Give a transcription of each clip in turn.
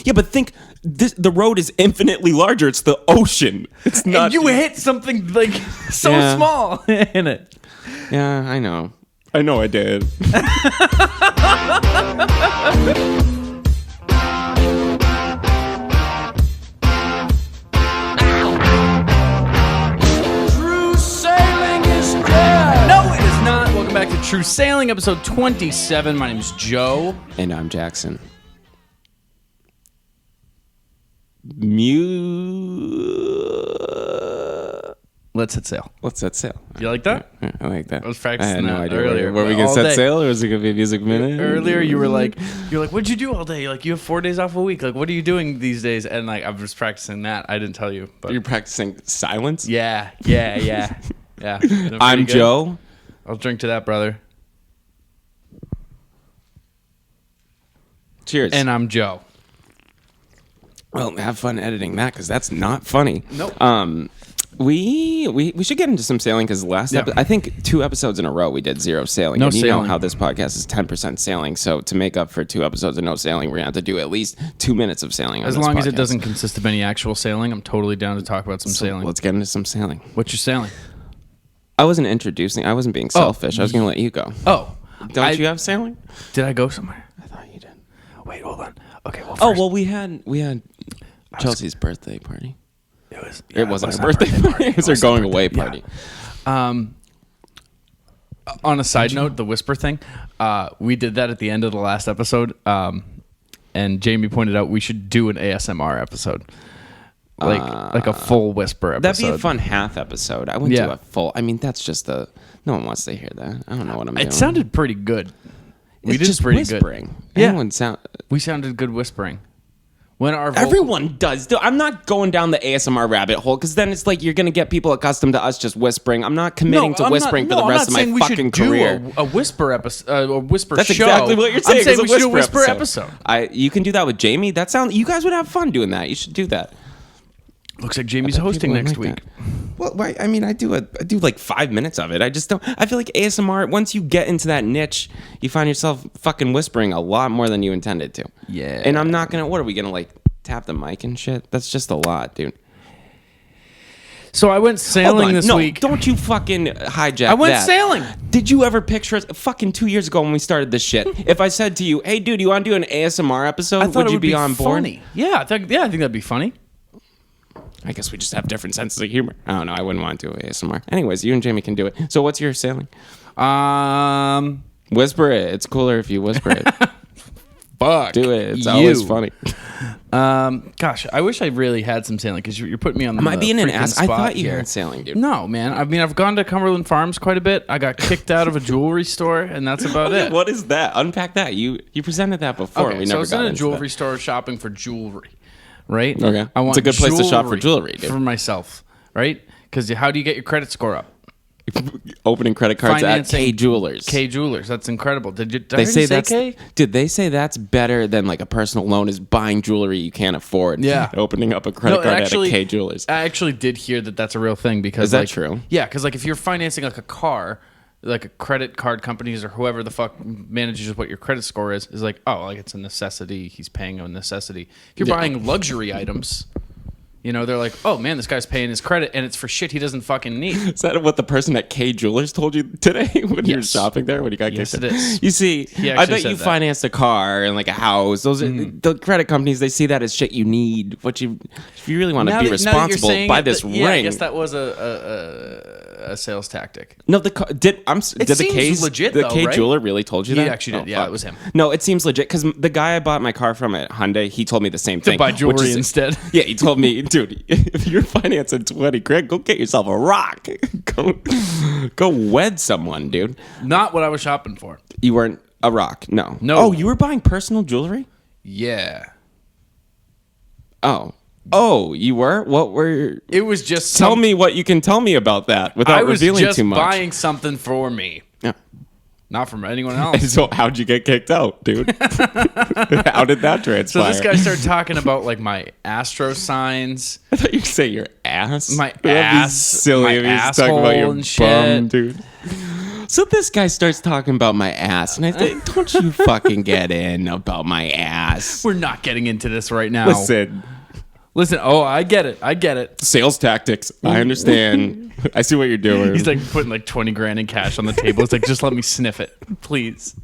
Yeah, but think the road is infinitely larger. It's the ocean. It's not. And you hit something like so small in it. Yeah, I know. I know I did. True Sailing is dead. No, it is not. Welcome back to True Sailing, episode 27. My name is Joe. And I'm Jackson. Let's set sail. Let's set sail. You like that? I like that. I was practicing I had no that idea. earlier. Were we going to set sail or was it going to be a music minute? Earlier, you were like, what'd you do all day? Like, you have 4 days off a week. Like, what are you doing these days? And like, I was practicing that. I didn't tell you. But You're practicing silence? Yeah. I'm Joe. I'll drink to that, brother. Cheers. And I'm Joe. Well, have fun editing that because that's not funny. Nope. We should get into some sailing because I think 2 episodes in a row we did 0 sailing. No and you sailing. know how this podcast is 10% sailing. So to make up for 2 episodes of no sailing, we're gonna have to do at least 2 minutes of sailing. As long as it doesn't consist of any actual sailing, I'm totally down to talk about some sailing. Let's get into some sailing. What's your sailing? I wasn't being selfish. I was gonna let you go. Oh, Don't you have sailing? Did I go somewhere? I thought you did. Wait, hold on. Okay. Well, Oh well, we had Chelsea's birthday party. It wasn't her birthday party. It was her going away party. On a side note, the whisper thing, we did that at the end of the last episode, and Jamie pointed out we should do an ASMR episode, like a full whisper episode. That'd be a fun half episode. I wouldn't do a full. I mean, that's just no one wants to hear that. I don't know what I'm doing. It sounded pretty good. We did just pretty whispering. good. Yeah, we sounded good whispering. Everyone does. I'm not going down the ASMR rabbit hole because then it's like you're going to get people accustomed to us just whispering. I'm not committing to whispering for the rest of my fucking career. A whisper episode, a whisper That's show. Exactly what you're saying. I'm saying we should do a whisper episode. You can do that with Jamie. You guys would have fun doing that. You should do that. Looks like Jamie's hosting next week. Well, I mean, I do like 5 minutes of it. I just don't. I feel like ASMR. Once you get into that niche, you find yourself fucking whispering a lot more than you intended to. Yeah. And I'm not gonna. What are we gonna like? Tap the mic and shit? That's just a lot, dude. So I went sailing this week. Don't you fucking hijack that. I went sailing. Did you ever picture us fucking 2 years ago when we started this shit? If I said to you, hey, dude, you want to do an ASMR episode? Would you be on board? Funny. Yeah, I think that'd be funny. I guess we just have different senses of humor. I don't know. I wouldn't want to do ASMR. Anyways, you and Jamie can do it. So what's your sailing? Whisper it. It's cooler if you whisper it. Fuck. Do it. It's always funny. Gosh, I wish I really had some sailing because you're putting me on the Am I being an ass? I thought you here. had sailing, dude. No, man. I mean, I've gone to Cumberland Farms quite a bit. I got kicked out of a jewelry store, and that's about it. What is that? Unpack that. You presented that before. Okay, we so I never was got in a into jewelry that. store shopping for jewelry, right? Okay. I want It's a good place to shop for jewelry, dude. for myself, right? Because how do you get your credit score up? Opening credit cards Financing at K Jewelers. K Jewelers. That's incredible. Did I They say say that's K? Did they say that's better than like a personal loan is buying jewelry you can't afford? Yeah. Opening up a credit card at a K Jewelers. I actually did hear that that's a real thing because Is that true? Yeah, because like if you're financing like a car, like a credit card companies or whoever the fuck manages what your credit score is like, oh, like it's a necessity. He's paying a necessity. If you're buying luxury items, you know, they're like, oh man, this guy's paying his credit and it's for shit he doesn't fucking need. Is that what the person at K Jewelers told you today when you were shopping there? When you got Yes, kicked it is. You see, I bet you financed a car and like a house. Those are, the credit companies, they see that as shit you need. If you really want to be responsible, buy this ring. Yeah, I guess that was a sales tactic. No, did the K legit, the though, K right? jeweler really told you that? He actually did. Yeah, it was him. No, it seems legit because the guy I bought my car from at Hyundai, he told me the same thing. To buy jewelry instead. Yeah, he told me, dude, if you're financing 20 grand, go get yourself a rock. Go wed someone, dude. Not what I was shopping for. You weren't a rock. No. No. Oh, you were buying personal jewelry? Yeah. Oh, you were? What were? It was just. Tell me what you can tell me about that without revealing too much. I was just buying something for me. Yeah. Not from anyone else. So how'd you get kicked out, dude? How did that transpire? So this guy started talking about like my astro signs. I thought you'd say your ass. My That'd be ass. silly My if he's asshole talking about your and bum, shit. dude. So this guy starts talking about my ass, and I think, don't you fucking get in about my ass. We're not getting into this right now. Listen. Oh, I get it. Sales tactics. I understand. I see what you're doing. He's like putting like 20 grand in cash on the table. It's like, just let me sniff it, please.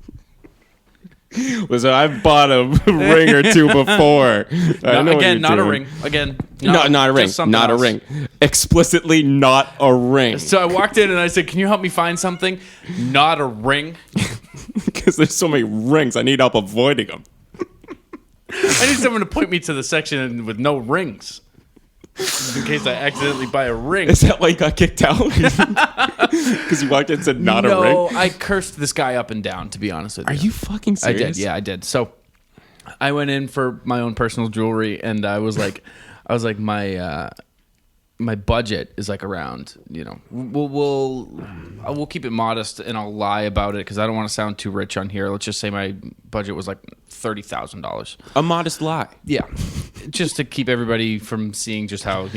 Listen, I've bought a ring or two before. Not a ring. Again, not a ring. Not a ring. Explicitly not a ring. So I walked in and I said, "Can you help me find something?" Not a ring. Because there's so many rings, I need help avoiding them. I need someone to point me to the section with no rings. In case I accidentally buy a ring. Is that why you got kicked out? Because you walked in and said not a ring? No, I cursed this guy up and down, to be honest with you. Are you fucking serious? I did, yeah, I did. So I went in for my own personal jewelry, and I was like, my budget is like around, we'll keep it modest, and I'll lie about it because I don't want to sound too rich on here. Let's just say my budget was like $30,000. A modest lie. Yeah, just to keep everybody from seeing just how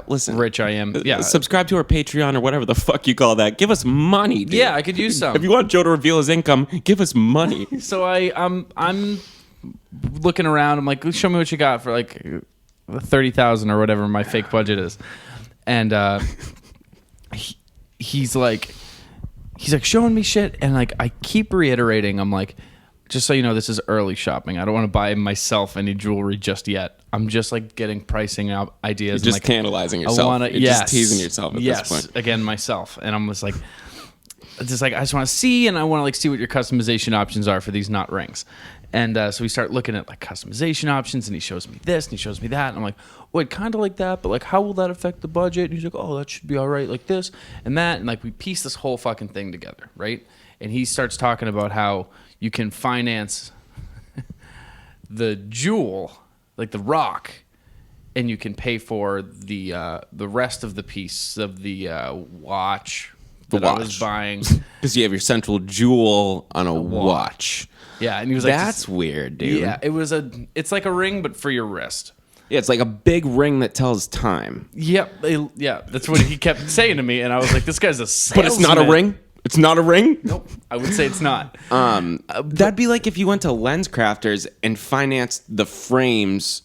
listen, rich I am. Yeah, subscribe to our Patreon or whatever the fuck you call that. Give us money, dude. Yeah, I could use some. If you want Joe to reveal his income, give us money. So I'm looking around. I'm like, show me what you got for like 30,000 or whatever my fake budget is, and he's like showing me shit, and like I keep reiterating, I'm like, just so you know, this is early shopping. I don't want to buy myself any jewelry just yet. I'm just like getting pricing out ideas. You're just tantalizing yourself. You're just teasing yourself at this point. Again, myself, and I'm just like I just want to see, and I want to like see what your customization options are for these not rings. And so we start looking at like customization options, and he shows me this and he shows me that. And I'm like, well, kind of like that, but like, how will that affect the budget? And he's like, oh, that should be all right, like this and that. And like, we piece this whole fucking thing together, right? And he starts talking about how you can finance the jewel, like the rock, and you can pay for the rest of the piece of the watch that I was buying. Because you have your central jewel on a watch. Yeah, and he was like, "That's weird, dude." Yeah, it's like a ring, but for your wrist. Yeah, it's like a big ring that tells time. Yep, yeah, that's what he kept saying to me, and I was like, "This guy's a salesman." But it's not a ring. It's not a ring. Nope, I would say it's not. That'd be like if you went to Lens Crafters and financed the frames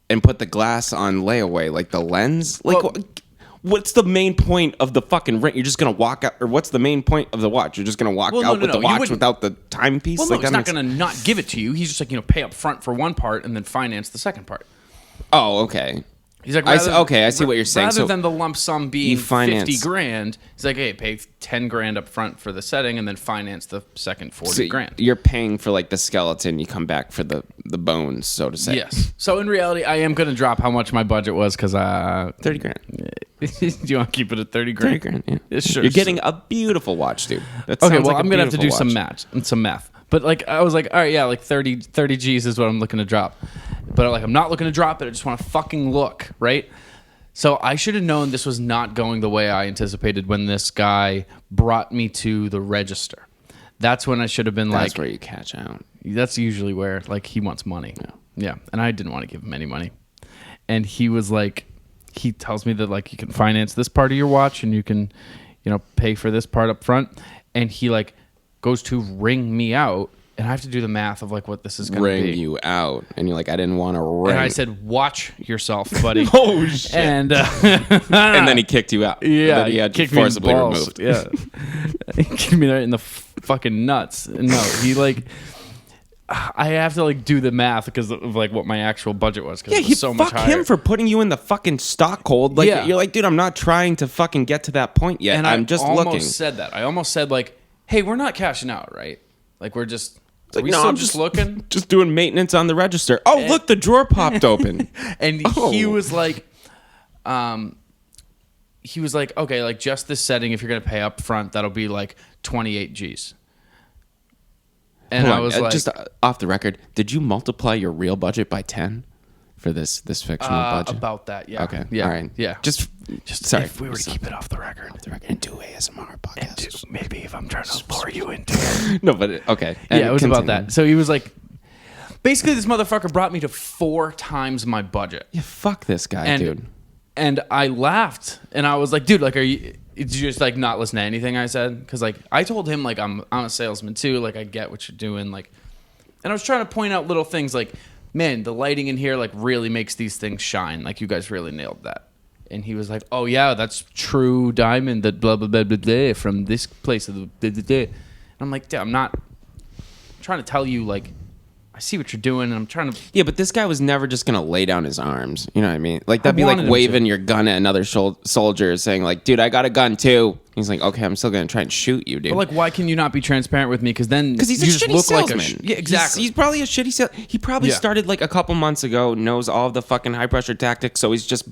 and put the glass on layaway, like the lens. Like, what's the main point of the fucking ring? You're just gonna walk out, or what's the main point of the watch? You're just gonna walk out with the watch without the timepiece? Well, no, he's not gonna not give it to you. He's just like, pay up front for one part and then finance the second part. Oh, okay. He's like, I see what you're saying. Rather than the lump sum being 50 grand, he's like, hey, pay 10 grand up front for the setting and then finance the second 40 grand. You're paying for like the skeleton. You come back for the bones, so to say. Yes. So in reality, I am going to drop how much my budget was because 30 grand. Do you want to keep it at 30 grand? 30 grand, yeah. Sure. You're getting a beautiful watch, dude. Okay, well, I'm going to have to do some math. But like, I was like, all right, yeah, like 30 G's is what I'm looking to drop. But like, I'm not looking to drop it. I just want to fucking look, right? So I should have known this was not going the way I anticipated when this guy brought me to the register. That's when I should have been like... That's where you catch out. That's usually where, like, he wants money. Yeah. And I didn't want to give him any money. And he was like... He tells me that, like, you can finance this part of your watch and you can, pay for this part up front. And he, like, goes to ring me out. And I have to do the math of like what this is going to be. Ring you out, and you're like, I didn't want to ring. And I said, "Watch yourself, buddy." Oh shit! And then he kicked you out. Yeah, he had kicked forcibly me in the balls. removed. Yeah, he kicked me right in the fucking nuts. No, he like. I have to like do the math because of like what my actual budget was. Yeah, it was so much higher. Him for putting you in the fucking stockhold. Like you're like, dude, I'm not trying to fucking get to that point yet. And I'm just looking. I almost said like, hey, we're not cashing out, right? Like we're just. Like, we still just looking? Just doing maintenance on the register. Oh, look, the drawer popped open. And he was like, okay, like just this setting, if you're going to pay up front, that'll be like 28 G's. And I was like... Just off the record, did you multiply your real budget by 10 for this fictional budget? About that, yeah. Okay, yeah. All right. Yeah. Just sorry. If we were to keep it off the record. And do ASMR podcast. And maybe if I'm trying to lure you into it. No, but okay. Yeah, it was about that. So he was like... Basically, this motherfucker brought me to 4 times my budget. Yeah, fuck this guy, dude. And I laughed. And I was like, dude, like, are you... Did you just like not listen to anything I said? Because like I told him like I'm a salesman too. Like I get what you're doing. Like, and I was trying to point out little things like, man, the lighting in here like really makes these things shine. Like you guys really nailed that. And he was like, oh yeah, that's true diamond that blah blah blah blah, blah from this place. Blah, blah, blah, blah. And I'm like, dude, I'm not trying to tell you like. I see what you're doing, and I'm trying to... Yeah, but this guy was never just going to lay down his arms. You know what I mean? Like, that'd be like waving your gun at another soldier saying, like, dude, I got a gun, too. He's like, okay, I'm still going to try and shoot you, dude. But, like, why can you not be transparent with me? Because then he's you a just shitty look salesman. like a... Yeah, exactly. He's probably a shitty salesman. He probably started, like, a couple months ago, knows all of the fucking high-pressure tactics, so he's just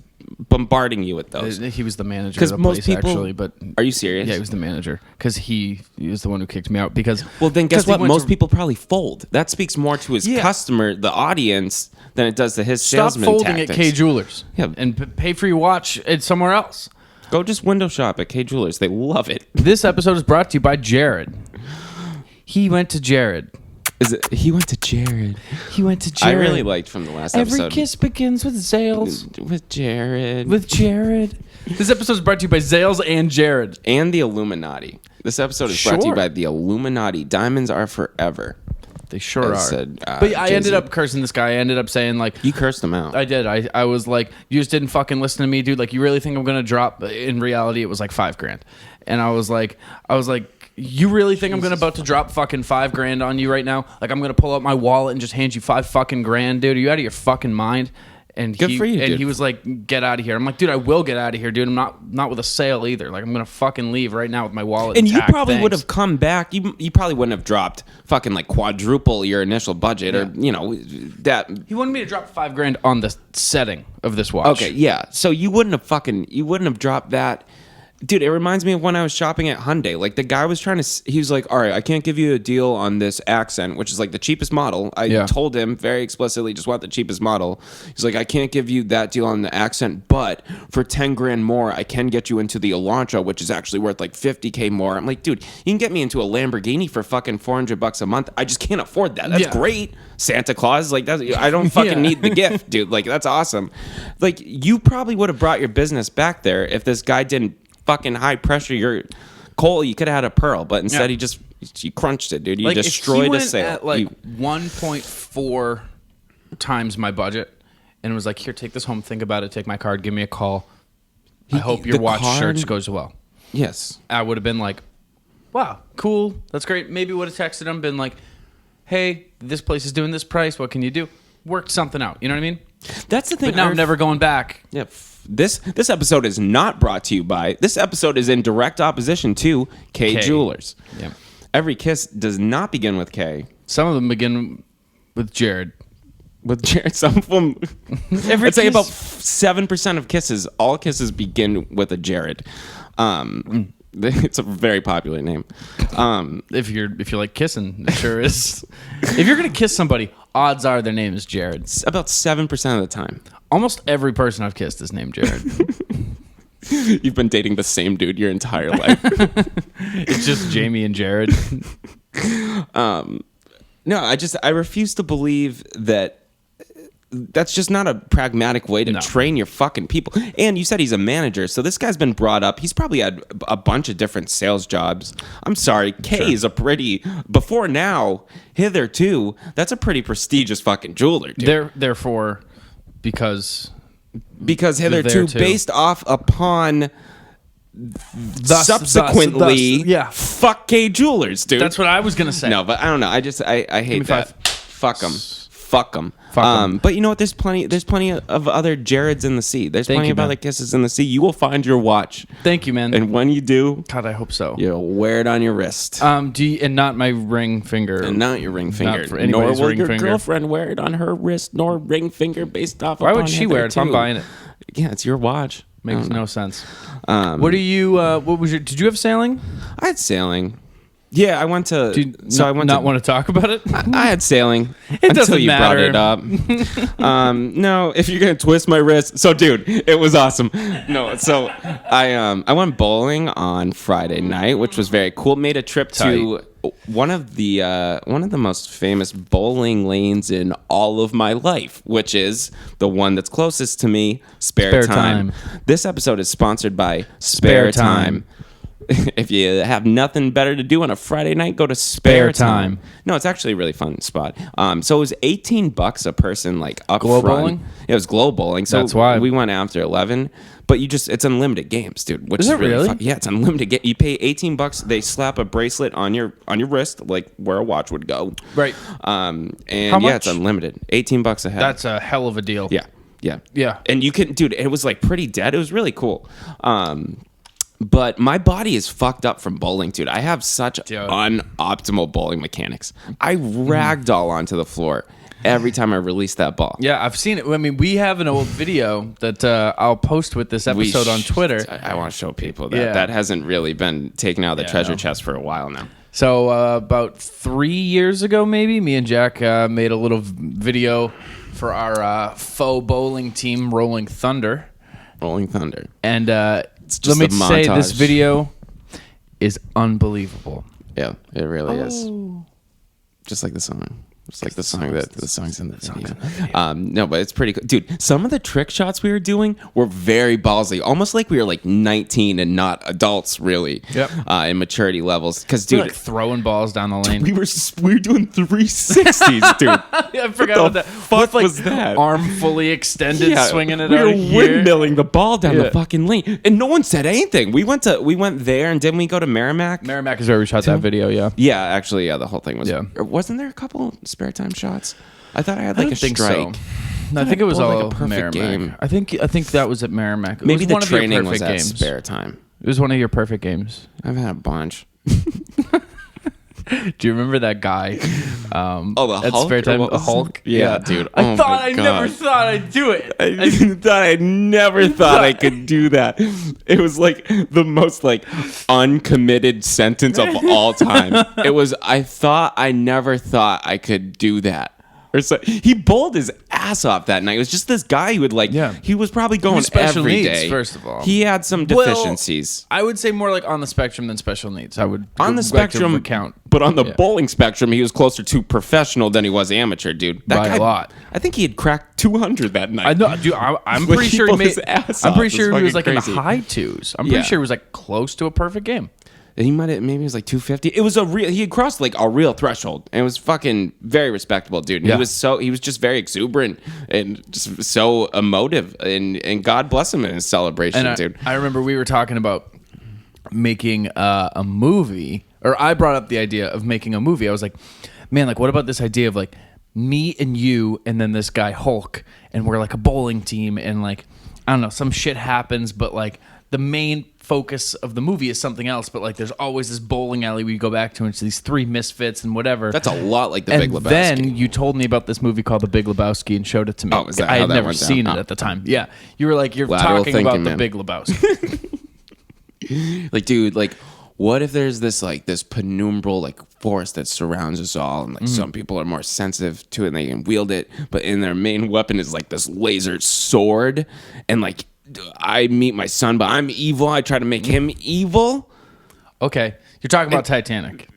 bombarding you with those. He was the manager of the place, actually. But are you serious? Yeah, he was the manager. Because he was the one who kicked me out. Because... Well, then guess what? Most people probably fold. That speaks more to his customer, the audience, than it does to his salesman tactics. Stop folding tactics. at K Jewelers. Yeah. And pay for your watch somewhere else. Go just window shop at K Jewelers. They love it. This episode is brought to you by Jared. He went to Jared. He went to Jared. He went to Jared. I really liked from the last episode. Every kiss begins with Zales. With Jared. With Jared. This episode is brought to you by Zales and Jared. And the Illuminati. This episode is brought to you by the Illuminati. Diamonds are forever. They sure are. But I ended up cursing this guy. I ended up saying like... You cursed him out. I did. I was like, you just didn't fucking listen to me, dude. Like, you really think I'm going to drop... In reality, it was like $5,000. And I was like, you really think I'm about to drop fucking $5,000 on you right now? Like, I'm going to pull out my wallet and just hand you $5 fucking grand, dude? Are you out of your fucking mind? And Good for you, dude. He was like, get out of here. I'm like, dude, I will get out of here, dude. I'm not with a sale either. Like, I'm going to fucking leave right now with my wallet and intact. You probably would have come back. You probably wouldn't have dropped fucking like quadruple your initial budget or, you know, that. He wanted me to drop $5,000 on the setting of this watch. Okay, yeah. So you wouldn't have dropped that. Dude, it reminds me of when I was shopping at Hyundai. Like, the guy was he was like, all right, I can't give you a deal on this Accent, which is like the cheapest model. I told him very explicitly, just want the cheapest model. He's like, I can't give you that deal on the Accent, but for $10,000 more, I can get you into the Elantra, which is actually worth like $50,000 more. I'm like, dude, you can get me into a Lamborghini for fucking $400 a month. I just can't afford that. That's great. Santa Claus, like, I don't fucking need the gift, dude. Like, that's awesome. Like, you probably would have brought your business back there if this guy didn't fucking high pressure your coal. You could have had a pearl, but instead he crunched it, dude. You like destroyed a sale at like 1.4 times my budget and was like, here, take this home, think about it, take my card, give me a call. I hope your watch search goes well. Yes. I would have been like, wow, cool, that's great. Maybe would have texted him, been like, hey, this place is doing this price, what can you do? Worked something out, you know what I mean? That's the thing. But now I'm never going back. Yeah. This episode is not brought to you by... This episode is in direct opposition to K Jewelers. Yeah. Every kiss does not begin with K. Some of them begin with Jared. With Jared, some of them... I'd say about 7% of kisses, all kisses begin with a Jared. It's a very popular name. If you're like kissing, it sure is. If you're going to kiss somebody, odds are their name is Jared. It's about 7% of the time. Almost every person I've kissed is named Jared. You've been dating the same dude your entire life. It's just Jamie and Jared. No, I refuse to believe that that's just not a pragmatic way to train your fucking people. And you said he's a manager, so this guy's been brought up. He's probably had a bunch of different sales jobs. I'm sorry, K is a pretty, before now, hitherto, that's a pretty prestigious fucking jeweler, dude. Therefore, because hitherto, based off upon subsequently, fuck K Jewelers, dude. That's what I was gonna say. No, but I don't know. I hate that. Fuck them. But you know what? There's plenty of other Jareds in the sea. There's plenty of other kisses in the sea. You will find your watch. Thank you, man. And when you do, God, I hope so. You'll wear it on your wrist. And not my ring finger. And not your ring finger. Not for anybody's nor will ring your finger. girlfriend wear it on her wrist, nor ring finger based off. Why would she wear it if I'm buying it? Yeah, it's your watch. Makes no sense. What do you? What was your? Did you have sailing? I had sailing. Yeah, I went to. I went not want to talk about it. I had sailing. It doesn't matter. Brought it up. No, if you're gonna twist my wrist, so dude, it was awesome. No, so I went bowling on Friday night, which was very cool. Made a trip to one of the most famous bowling lanes in all of my life, which is the one that's closest to me, Spare Time. This episode is sponsored by Spare Time. If you have nothing better to do on a Friday night, go to Spare Time. No, it's actually a really fun spot. So it was $18 a person, like up Glow front. bowling? It was glow bowling. So That's why we went after 11. But it's unlimited games, dude. Which is it really? fun. Yeah, it's unlimited. You pay $18. They slap a bracelet on your wrist, like where a watch would go. Right. And How yeah, much? it's unlimited. $18 a head. That's a hell of a deal. Yeah. And you can, dude. It was like pretty dead. It was really cool. But my body is fucked up from bowling, dude. I have such unoptimal bowling mechanics. I ragdoll onto the floor every time I release that ball. Yeah, I've seen it. I mean, we have an old video that I'll post with this episode on Twitter. I want to show people that. That hasn't really been taken out of the treasure chest for a while now. So about 3 years ago, maybe, me and Jack made a little video for our faux bowling team, Rolling Thunder. Rolling Thunder. And just let me a say, montage. this video is unbelievable. Yeah, it really is. Just like the song. Just like the song's in the video. No, but it's pretty cool. Dude, some of the trick shots we were doing were very ballsy. Almost like we were like 19 and not adults, really. Yep. In maturity levels. Because, dude, Like throwing balls down the lane. we were doing 360s, dude. I forgot about that. Fuck was that? Arm fully extended, swinging it we out were of here. windmilling the ball down the fucking lane, and no one said anything. We went there, and didn't we go to Merrimack? Merrimack is where we shot that video, yeah. Yeah, actually, the whole thing was. Yeah. Wasn't there a couple Spare Time shots? I thought I had like a think strike. so. No, I think it was bowled all like a perfect Merrimack. game. I think that was at Merrimack. It Maybe was the one of your training was perfect at games. Spare Time. It was one of your perfect games. I've had a bunch. Do you remember that guy? The at Hulk? Spare Time, Or what the was Hulk. it? Yeah, dude. I Oh my never God. thought I'd do it. I never thought I could do that. It was like the most like uncommitted sentence of all time. It was I never thought I could do that. Or so, he bowled his ass off that night. It was just this guy who would like he was probably going special every needs, day. first of all. He had some deficiencies. I would say more like on the spectrum than special needs. I would On the spectrum, count. but on the bowling spectrum, he was closer to professional than he was amateur, dude. That By guy, a lot. I think he had cracked 200 that night. I know, dude. I'm When pretty he sure he pulled made. his ass I'm off. pretty It was sure he was like fucking in the crazy. high twos. I'm pretty Yeah. sure he was like close to a perfect game. He might have, maybe it was like 250. It was he had crossed like a real threshold, and it was fucking very respectable, dude. And Yeah. he was just very exuberant and just so emotive, and God bless him in his celebration, And dude. I remember we were talking about making a movie, or I brought up the idea of making a movie. I was like, man, like what about this idea of like me and you, and then this guy Hulk, and we're like a bowling team, and like I don't know, some shit happens, but like the main focus of the movie is something else, but like there's always this bowling alley we go back to, and it's these three misfits and whatever. That's a lot like the And Big Lebowski. then you told me about this movie called The Big Lebowski and showed it to me. Oh, is that I how had that never went down? seen it Oh. at the time. Yeah, you were like, you're Lateral talking thinking, about The man. Big Lebowski. Like, dude, like, what if there's this like this penumbral like force that surrounds us all, and like some people are more sensitive to it and they can wield it, but in their main weapon is like this laser sword, and like I meet my son, but I'm evil. I try to make him evil. Okay, you're talking about Titanic.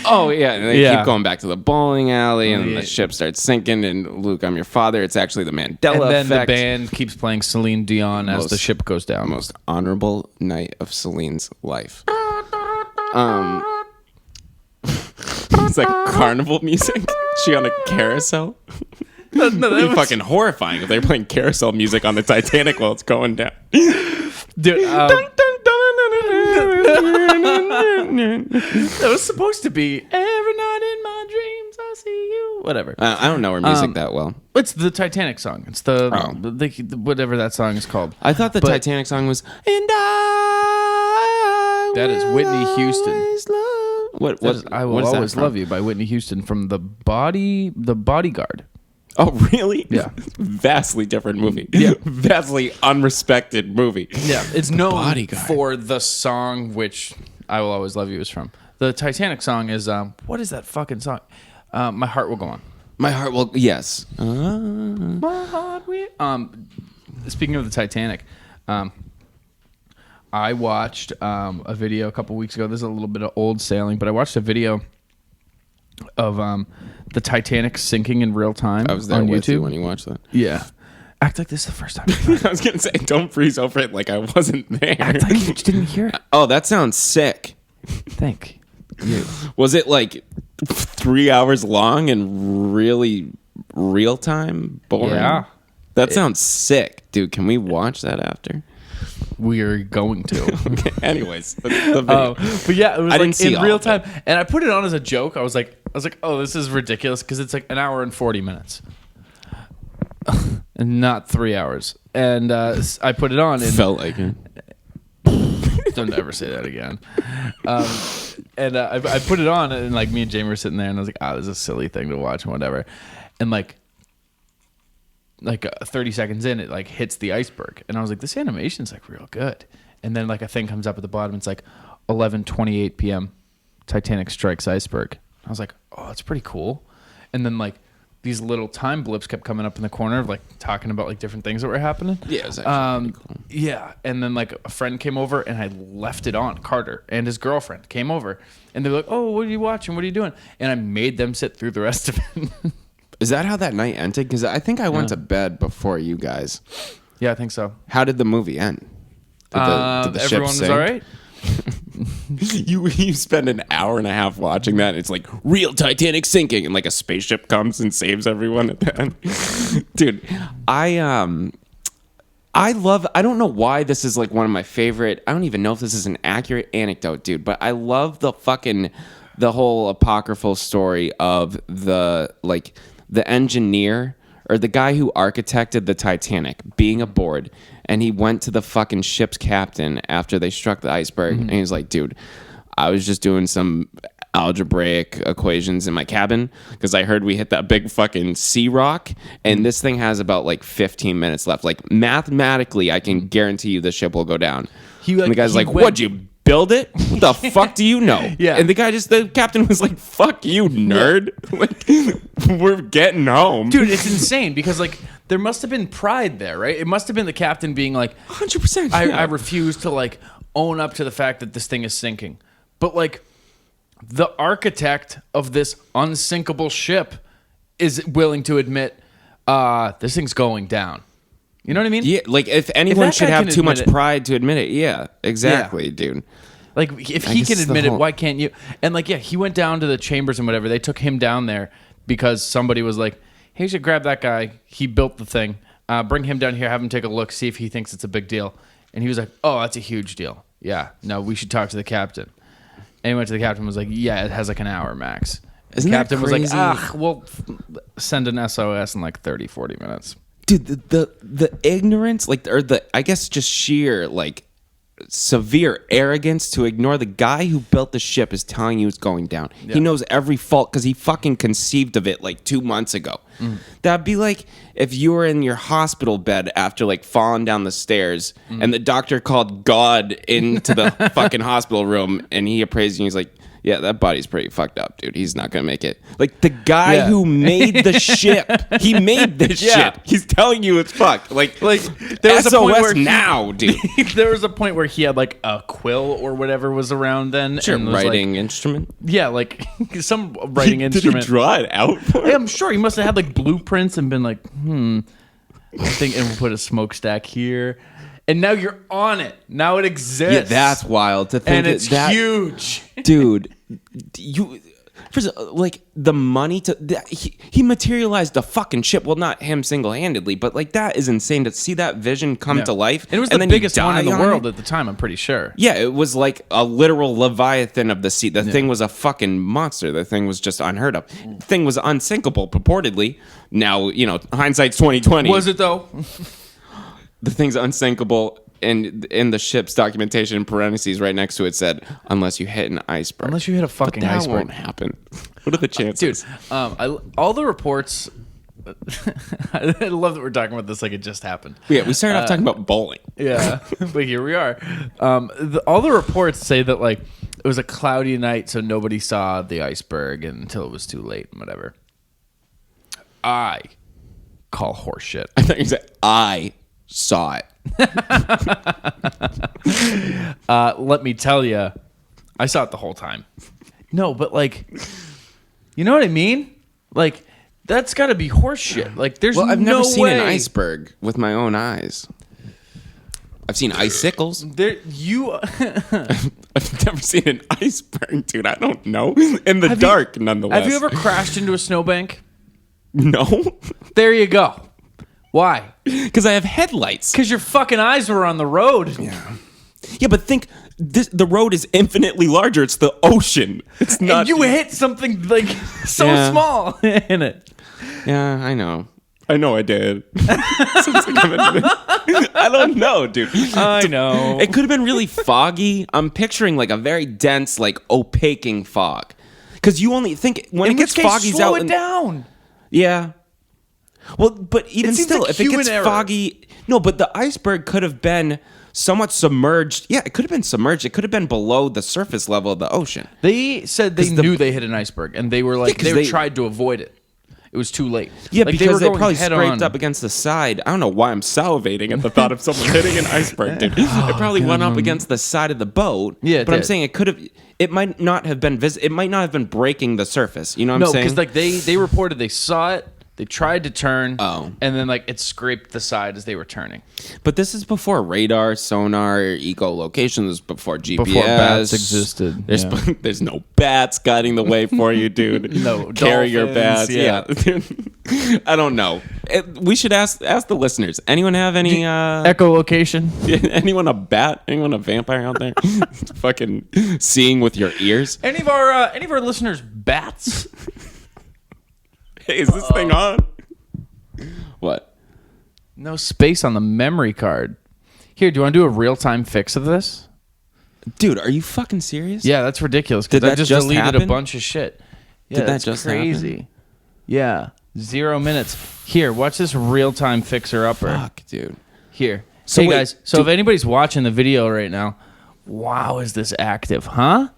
Oh yeah, and they Yeah. keep going back to the bowling alley, and Yeah. the ship starts sinking. And Luke, I'm your father. It's actually the Mandela And then effect. the band keeps playing Celine Dion as the ship goes down. Most honorable night of Celine's life. It's like carnival music. She on a carousel. It'd be fucking horrifying if they were playing carousel music on the Titanic while it's going down. Dude, that was supposed to be every night in my dreams I see you. Whatever. I don't know her music that well. It's the Titanic song. It's the, Oh. the whatever that song is called. I thought the But- Titanic song was "And I." That is Whitney Houston. always love- What? That is I Will what is that Always from? Love You by Whitney Houston from The Bodyguard. Oh, really? Yeah. Vastly different movie. Yeah. Vastly unrespected movie. Yeah, it's known Bodyguard. for the song which I Will Always Love You is from. The Titanic song is what is that fucking song? My Heart Will Go On. My heart will. Yes. My heart will. Speaking of the Titanic, I watched a video a couple weeks ago. This is a little bit of old sailing, but I watched a video of the Titanic sinking in real time. I was there on with YouTube you when you watched that. Yeah. Act like this is the first time. I was gonna say, don't freeze over it like I wasn't there. Act like you didn't hear it. Oh, that sounds sick. Thank you. Was it like 3 hours long and really real time? Boring. Yeah. That sounds sick, dude. Can we watch that after? We are going to. Okay, anyways, the video. But yeah, it was didn't like see in all real of it. time, and I put it on as a joke. I was like, oh, this is ridiculous because it's like an hour and 40 minutes, and not 3 hours. And I put it on, and Felt like it. don't ever say that again. And I put it on, and like me and Jamie were sitting there, and I was like, this is a silly thing to watch and whatever. And like 30 seconds in, it like hits the iceberg, and I was like, this animation's like real good. And then like a thing comes up at the bottom. It's like 11:28 p.m. Titanic strikes iceberg. I was like, oh, that's pretty cool. And then like these little time blips kept coming up in the corner of like talking about like different things that were happening. Yeah, it was actually pretty cool. Yeah, and then like a friend came over and I left it on. Carter and his girlfriend came over and they were like, oh, what are you watching? What are you doing? And I made them sit through the rest of it. Is that how that night ended? Because I think I went to bed before you guys. Yeah, I think so. How did the movie end? Did the ship Everyone was sink? all right. You spend an hour and a half watching that, and it's like real Titanic sinking, and like a spaceship comes and saves everyone at the end. Dude, I don't know why this is like one of my favorite. I don't even know if this is an accurate anecdote, dude, but I love the whole apocryphal story of the engineer or the guy who architected the Titanic being aboard, and he went to the fucking ship's captain after they struck the iceberg, and he was like, dude, I was just doing some algebraic equations in my cabin because I heard we hit that big fucking sea rock, and this thing has about like 15 minutes left. Like mathematically, I can guarantee you the ship will go down. And the guy's like, what'd you build it? What the fuck do you know? Yeah. And the captain was like, fuck you, nerd. Like, we're getting home. Dude, it's insane because like there must have been pride there, right? It must have been the captain being like, 100%. I refuse to like own up to the fact that this thing is sinking. But like the architect of this unsinkable ship is willing to admit this thing's going down. You know what I mean? Yeah, like if anyone that should guy have can too admit much it. pride to admit it. Yeah, exactly, dude. Like if I he guess can the admit it, whole- why can't you? And like, yeah, he went down to the chambers and whatever. They took him down there because somebody was like, hey, you should grab that guy. He built the thing. Bring him down here, have him take a look, see if he thinks it's a big deal. And he was like, oh, that's a huge deal. Yeah, no, we should talk to the captain. And he went to the captain and was like, yeah, it has like an hour max. Isn't the that captain was crazy? like, we'll send an SOS in like 30, 40 minutes. Dude, the ignorance, I guess just sheer like severe arrogance to ignore the guy who built the ship is telling you it's going down. Yeah. He knows every fault because he fucking conceived of it like 2 months ago. That'd be like if you were in your hospital bed after like falling down the stairs and the doctor called God into the fucking hospital room and he appraised you and he's like, yeah, that body's pretty fucked up, dude. He's not gonna make it. Like the guy who made the ship, he made this ship. He's telling you it's fucked. Like there was SOS a point where now, dude. there was a point where he had like a quill or whatever was around then. Sure, and was writing like, instrument. yeah, like some writing instrument. Did he draw it out for Yeah, I'm sure he must have had like blueprints and been like, I think, and we'll put a smokestack here. And now you're on it. Now it exists. Yeah, that's wild to think. And it's huge. Dude. You, first, like the money he materialized the fucking ship. Well, not him single-handedly, but like that is insane to see that vision come to life. And it was and the then biggest you one in the die on world it. at the time. I'm pretty sure. Yeah, it was like a literal Leviathan of the sea. The thing was a fucking monster. The thing was just unheard of. The thing was unsinkable, purportedly. Now, hindsight's 2020. Was it though? The thing's unsinkable, and in the ship's documentation in parentheses right next to it said, unless you hit an iceberg. Unless you hit a fucking but that iceberg. won't happen. What are the chances? Dude, all the reports. I love that we're talking about this like it just happened. Yeah, we started off talking about bowling. Yeah, but here we are. All the reports say that like it was a cloudy night, so nobody saw the iceberg until it was too late and whatever. I call horseshit. I thought you said I saw it. Let me tell you, I saw it the whole time. No, but like, you know what I mean? Like, that's got to be horseshit. Like, there's Well, I've never seen way. an iceberg with my own eyes. I've seen icicles. I've never seen an iceberg, dude. I don't know. In the dark, nonetheless. Have you ever crashed into a snowbank? No. There you go. Why? Because I have headlights. Because your fucking eyes were on the road. Yeah, but think, the road is infinitely larger. It's the ocean. It's not. And you hit something like so small in it. Yeah, I know. I know I did. I don't know, dude. I know. It could have been really foggy. I'm picturing like a very dense, like opaquing fog. Because you only think when it gets foggy slow out. It down. Yeah. Well, but even still, like if it gets foggy, no. But the iceberg could have been somewhat submerged. Yeah, it could have been submerged. It could have been below the surface level of the ocean. They said they knew they hit an iceberg, and they were like they tried to avoid it. It was too late. Yeah, like because they probably scraped scraped up against the side. I don't know why I'm salivating at the thought of someone hitting an iceberg, dude. It probably went up against the side of the boat. Yeah, but I'm saying it could have. It might not have been it might not have been breaking the surface. You know what I'm saying? No, because like they reported they saw it. They tried to turn, and then like it scraped the side as they were turning. But this is before radar, sonar, echolocation. This is before GPS. Before bats existed. There's no bats guiding the way for you, dude. No, carry your dolphins, bats. Yeah. I don't know. We should ask the listeners. Anyone have any echolocation? Anyone a bat? Anyone a vampire out there? Fucking seeing with your ears. Any of our listeners bats? Hey, is this thing on? What? No space on the memory card. Here, do you want to do a real-time fix of this? Dude, are you fucking serious? Yeah, that's ridiculous. Did I that just happen? deleted a bunch of shit. Yeah, Did that that's just crazy. happen? Yeah, 0 minutes. Here, watch this real-time fixer-upper. Fuck, dude. Here. So hey, wait, guys. So if anybody's watching the video right now, wow, is this active, huh?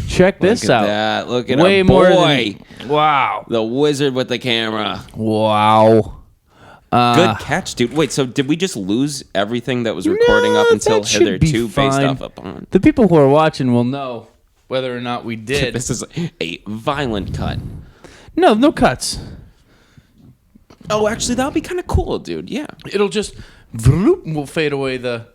Check this Look at out. that. Look at Way our more boy. Wow. The wizard with the camera. Wow. Good catch, dude. Wait, so did we just lose everything that was recording up until that should be hitherto based fine. off upon? The people who are watching will know whether or not we did. This is a violent cut. No cuts. Oh, actually, that would be kind of cool, dude. Yeah. It'll just we'll fade away the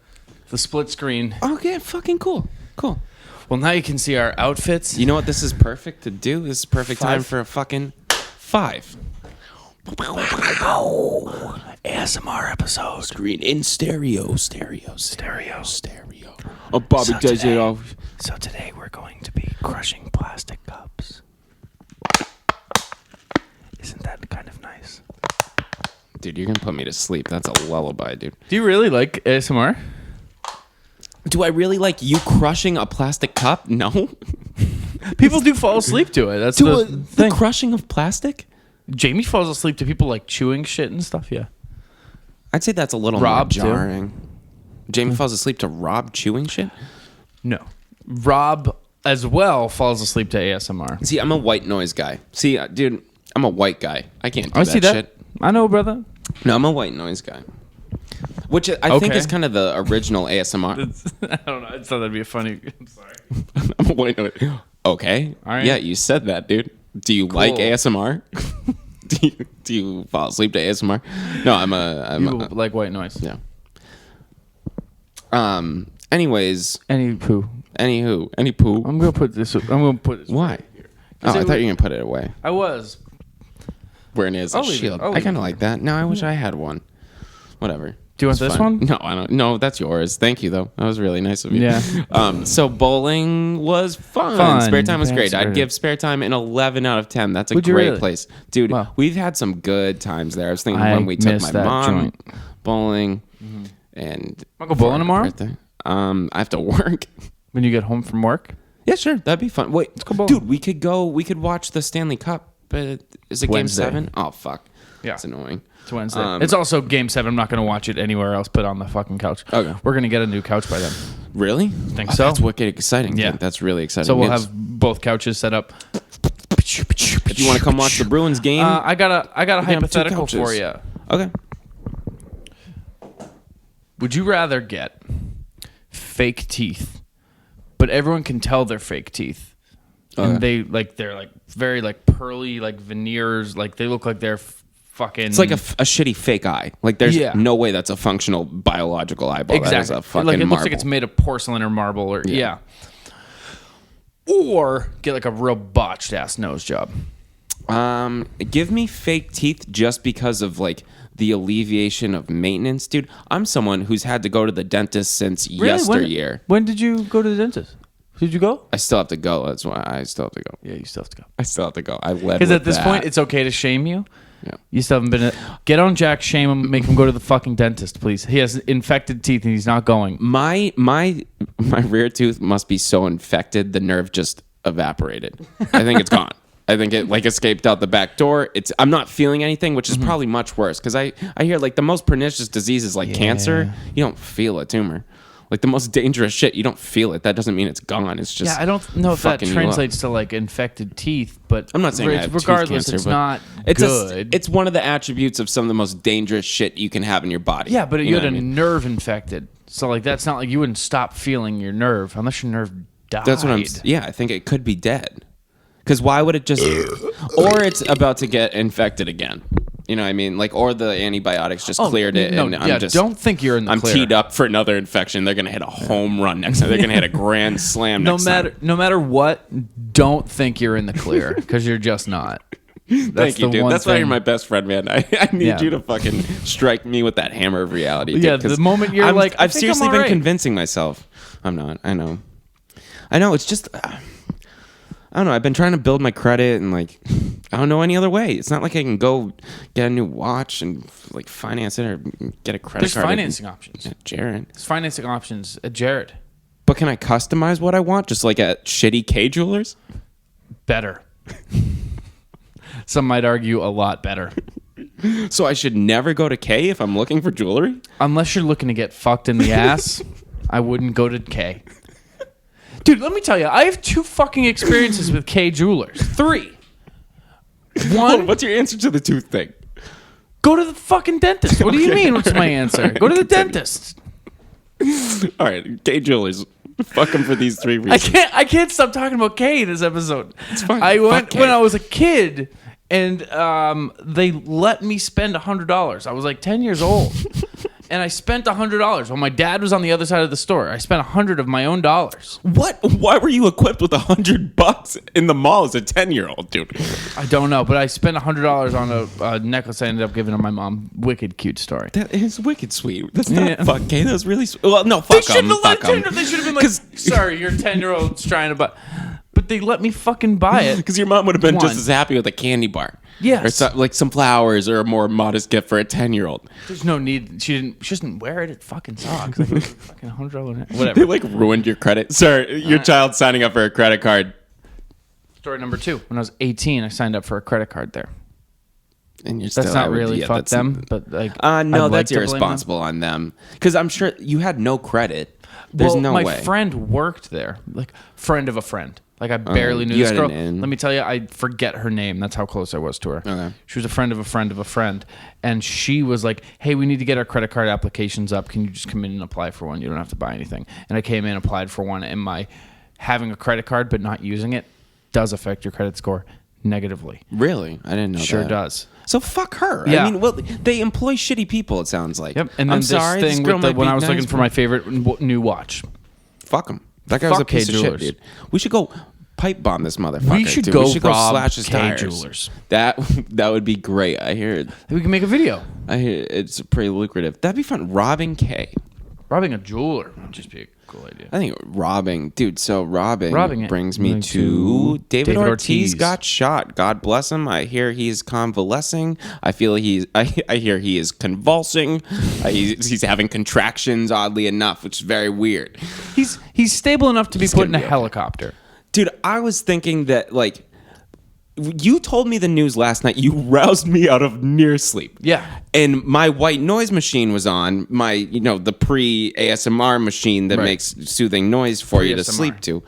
split screen. Okay, fucking cool. Cool. Well, now you can see our outfits. You know what this is perfect to do? This is perfect time for a fucking 5. Wow. ASMR episode. Screen in stereo. Oh, Bobby does it all. So today we're going to be crushing plastic cups. Isn't that kind of nice? Dude, you're going to put me to sleep. That's a lullaby, dude. Do you really like ASMR? Do I really like you crushing a plastic cup? No. People do fall asleep to it. That's To the the thing. crushing of plastic? Jamie falls asleep to people like chewing shit and stuff. Yeah. I'd say that's a little Rob, more too. jarring. Jamie falls asleep to Rob chewing shit? No. Rob as well falls asleep to ASMR. See, I'm a white noise guy. See, dude, I'm a white guy. I can't do see that that. shit. I know, brother. No, I'm a white noise guy. Which I think Okay. is kind of the original ASMR. I don't know. I thought that'd be a funny. I'm sorry. I'm a white noise. Okay. All right. Yeah, you said that, dude. Do you like ASMR? do you fall asleep to ASMR? No, I'm You like white noise. yeah. Anyways, Any poo. any poo. I'm gonna put this. Why? right here. Oh, I it thought you were gonna put it away. I was. Where it is a I'll leave it. shield. I'll I leave kind it. of like that. No, I wish I had one. Whatever. Do you want It's this fine. one? No, I don't. No, that's yours. Thank you, though. That was really nice of you. Yeah. So bowling was fun. Fun. Spare time was That's great. I'd great. give spare time an 11 out of 10. That's a Would you great really? place, dude. Wow. We've had some good times there. I was thinking I when we took miss my that mom joint. bowling, and Wanna go bowling for her tomorrow? birthday. I have to work. When you get home from work. Yeah, sure. That'd be fun. Wait, go bowling. dude, we could go. We could watch the Stanley Cup. But is it Wednesday. Game 7? Oh fuck. Yeah. It's annoying. It's Wednesday. It's also Game 7. I'm not going to watch it anywhere else but on the fucking couch. Okay. We're going to get a new couch by then. Really? Think Oh, so. That's wicked exciting. Yeah. Dude. That's really exciting. So we'll It's- have both couches set up. If you want to come watch the Bruins game, I got a have two hypothetical couches. for you. okay. Would you rather get fake teeth, but everyone can tell they're fake teeth, and they're like very like pearly like veneers, like they look like they're fucking. It's like a shitty fake eye. Like there's no way that's a functional biological eyeball. Exactly. That is a fucking like it looks marble. like it's made of porcelain or marble or Or get like a real botched ass nose job. Give me fake teeth just because of like the alleviation of maintenance, dude. I'm someone who's had to go to the dentist since yesteryear. When did you go to the dentist? Did you go? I still have to go. That's why I still have to go. Yeah, you still have to go. I still have to go. I led because with at this that. point it's okay to shame you. Yeah. You still haven't been. Get on Jack, shame him, make him go to the fucking dentist, please. He has infected teeth and he's not going. My rear tooth must be so infected the nerve just evaporated. I think it's gone. I think it like escaped out the back door. I'm not feeling anything, which is probably much worse because I hear like the most pernicious diseases like cancer, you don't feel a tumor. Like the most dangerous shit, you don't feel it. That doesn't mean it's gone. It's just I don't know if that fucking you translates to like infected teeth, but I'm not saying I have regardless, tooth cancer, it's but not it's good. It's one of the attributes of some of the most dangerous shit you can have in your body. Yeah, but you know had what a I mean? nerve infected, so like that's not like you wouldn't stop feeling your nerve unless your nerve died. That's what I'm. Yeah, I think it could be dead. Because why would it just? Or it's about to get infected again. You know what I mean? Like, or the antibiotics just cleared it, and I'm just. Don't think you're in the clear. I'm teed up for another infection. They're gonna hit a home run next time. They're gonna hit a grand slam next time. No matter what, don't think you're in the clear because you're just not. Thank you, dude. That's why you're my best friend, man. I need you to fucking strike me with that hammer of reality. Dude, yeah, the moment you're like, I've seriously been convincing myself. I'm not. I know. It's just. I don't know. I've been trying to build my credit and like, I don't know any other way. It's not like I can go get a new watch and like finance it or get a credit card. There's financing options. At Jared. There's financing options at Jared. But can I customize what I want just like at shitty K Jewelers? Better. Some might argue a lot better. So I should never go to K if I'm looking for jewelry? Unless you're looking to get fucked in the ass, I wouldn't go to K. Dude, let me tell you, I have 2 fucking experiences with K Jewelers. 3. 1, what's your answer to the tooth thing? Go to the fucking dentist. What do you mean? What's my answer? Go to the dentist. All right, K Jewelers. Fuck them for these 3 reasons. I can't stop talking about K this episode. It's fine. I went K. when I was a kid, and they let me spend $100. I was like 10 years old. And I spent $100 while my dad was on the other side of the store. I spent $100 of my own dollars. What? Why were you equipped with $100 in the mall as a 10-year-old, dude? I don't know, but I spent $100 on a necklace I ended up giving to my mom. Wicked cute story. That is wicked sweet. That's not fuck gay. That was really sweet. Well, no, fuck them. They should have been like, sorry, your 10-year-old's trying to buy. But they let me fucking buy it. Because your mom would have been just as happy with a candy bar. Yes. Or like some flowers or a more modest gift for a 10-year-old. There's no need. She didn't wear it. It fucking sucks. Like, fucking $100. Whatever. They like ruined your credit. Sir, your child signing up for a credit card. Story number 2. When I was 18, I signed up for a credit card there. And you're That's not really fuck them, but like no, that's irresponsible on them. Because I'm sure you had no credit. There's no way. My friend worked there, like friend of a friend. Like I barely knew this girl. Let me tell you, I forget her name. That's how close I was to her. Okay. She was a friend of a friend of a friend, and she was like, "Hey, we need to get our credit card applications up. Can you just come in and apply for one? You don't have to buy anything." And I came in, applied for one, and my having a credit card but not using it does affect your credit score negatively. Really? I didn't know that. Sure does. So fuck her. Yeah. I mean, well, they employ shitty people, it sounds like. Yep. And then this thing with when I was looking for my favorite new watch. Fuck him. That guy was a piece of shit, dude. We should go pipe bomb this motherfucker. We should go rob slash his K tires. Jewelers. That would be great. I hear it. We can make a video. I hear it's pretty lucrative. That'd be fun. Robbing K. Robbing a jeweler would just be a cool idea. I think robbing Robbing brings me to David Ortiz got shot. God bless him. I hear he's convalescing. I hear he is convulsing. He's having contractions, oddly enough, which is very weird. He's stable enough to be put in a helicopter. Dude, I was thinking that like you told me the news last night. You roused me out of near sleep. Yeah. And my white noise machine was on. My, the pre-ASMR machine that makes soothing noise for you to sleep to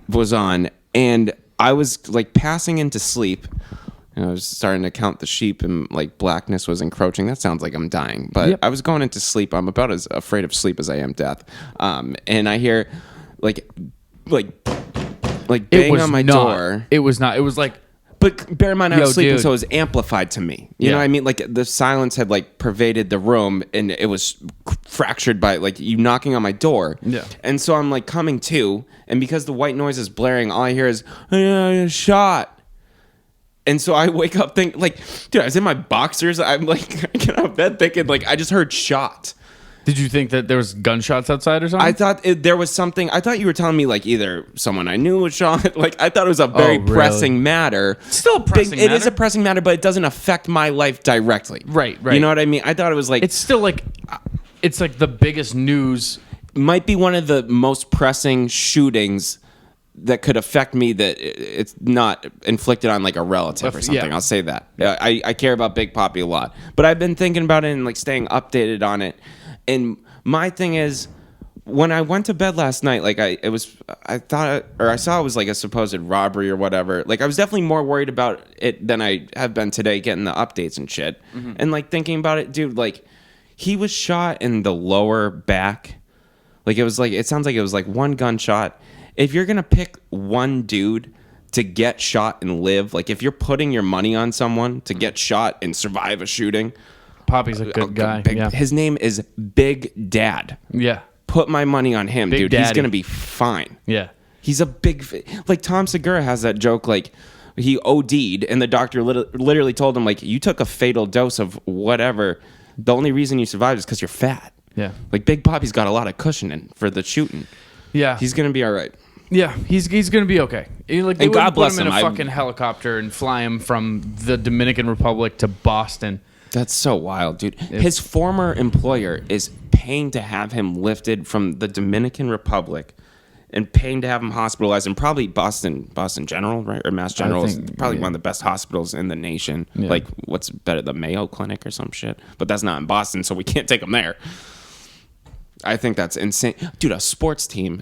was on. And I was like passing into sleep. I was starting to count the sheep, and like blackness was encroaching. That sounds like I'm dying, but Yep. I was going into sleep. I'm about as afraid of sleep as I am death. And I hear like It bang was on my not. door. It was not. It was like, But bear in mind, I was Yo, sleeping, dude. so it was amplified to me. You know Yeah. what I mean? Like the silence had like pervaded the room, and it was fractured by like you knocking on my door. Yeah. And so I'm like coming to, and because the white noise is blaring, all I hear is shot. And so I wake up thinking, like, dude, I was in my boxers. I'm like, I get out of bed thinking, like, I just heard shot. did you think that there was gunshots outside or something? I thought there was something. I thought you were telling me like either someone I knew was shot. Like I thought it was a very really? pressing matter. Still a pressing It is matter. a pressing matter, but it doesn't affect my life directly. Right. You know what I mean? I thought it was like It's still like, it's like the biggest news. might be one of the most pressing shootings that could affect me that it's not inflicted on like a relative or something. Yeah. I'll say that. I care about Big Poppy a lot, but I've been thinking about it and like staying updated on it. And my thing is, when I went to bed last night, like I saw it was like a supposed robbery or whatever. Like I was definitely more worried about it than I have been today, getting the updates and shit. Mm-hmm. And like thinking about it, dude, like he was shot in the lower back. Like it sounds like it was like one gunshot. If you're gonna pick one dude to get shot and live, like if you're putting your money on someone to get shot and survive a shooting, Poppy's a good guy. Yeah. his name is Big Dad. Yeah. Put my money on him, Big dude. He's Daddy. gonna be fine. Yeah. He's a like Tom Segura has that joke, like he OD'd and the doctor literally told him like you took a fatal dose of whatever. The only reason you survived is because you're fat. Yeah. Like Big Poppy's got a lot of cushioning for the shooting. Yeah. He's gonna be all right. Yeah, he's gonna be okay. Like they And God wouldn't put bless him in him. a fucking helicopter and fly him from the Dominican Republic to Boston. That's so wild, dude. His former employer is paying to have him lifted from the Dominican Republic and paying to have him hospitalized, and probably Boston General, right? Or Mass General is think, probably yeah. one of the best hospitals in the nation. Yeah. Like, what's better, the Mayo Clinic or some shit? But that's not in Boston, so we can't take him there. I think that's insane. Dude, a sports team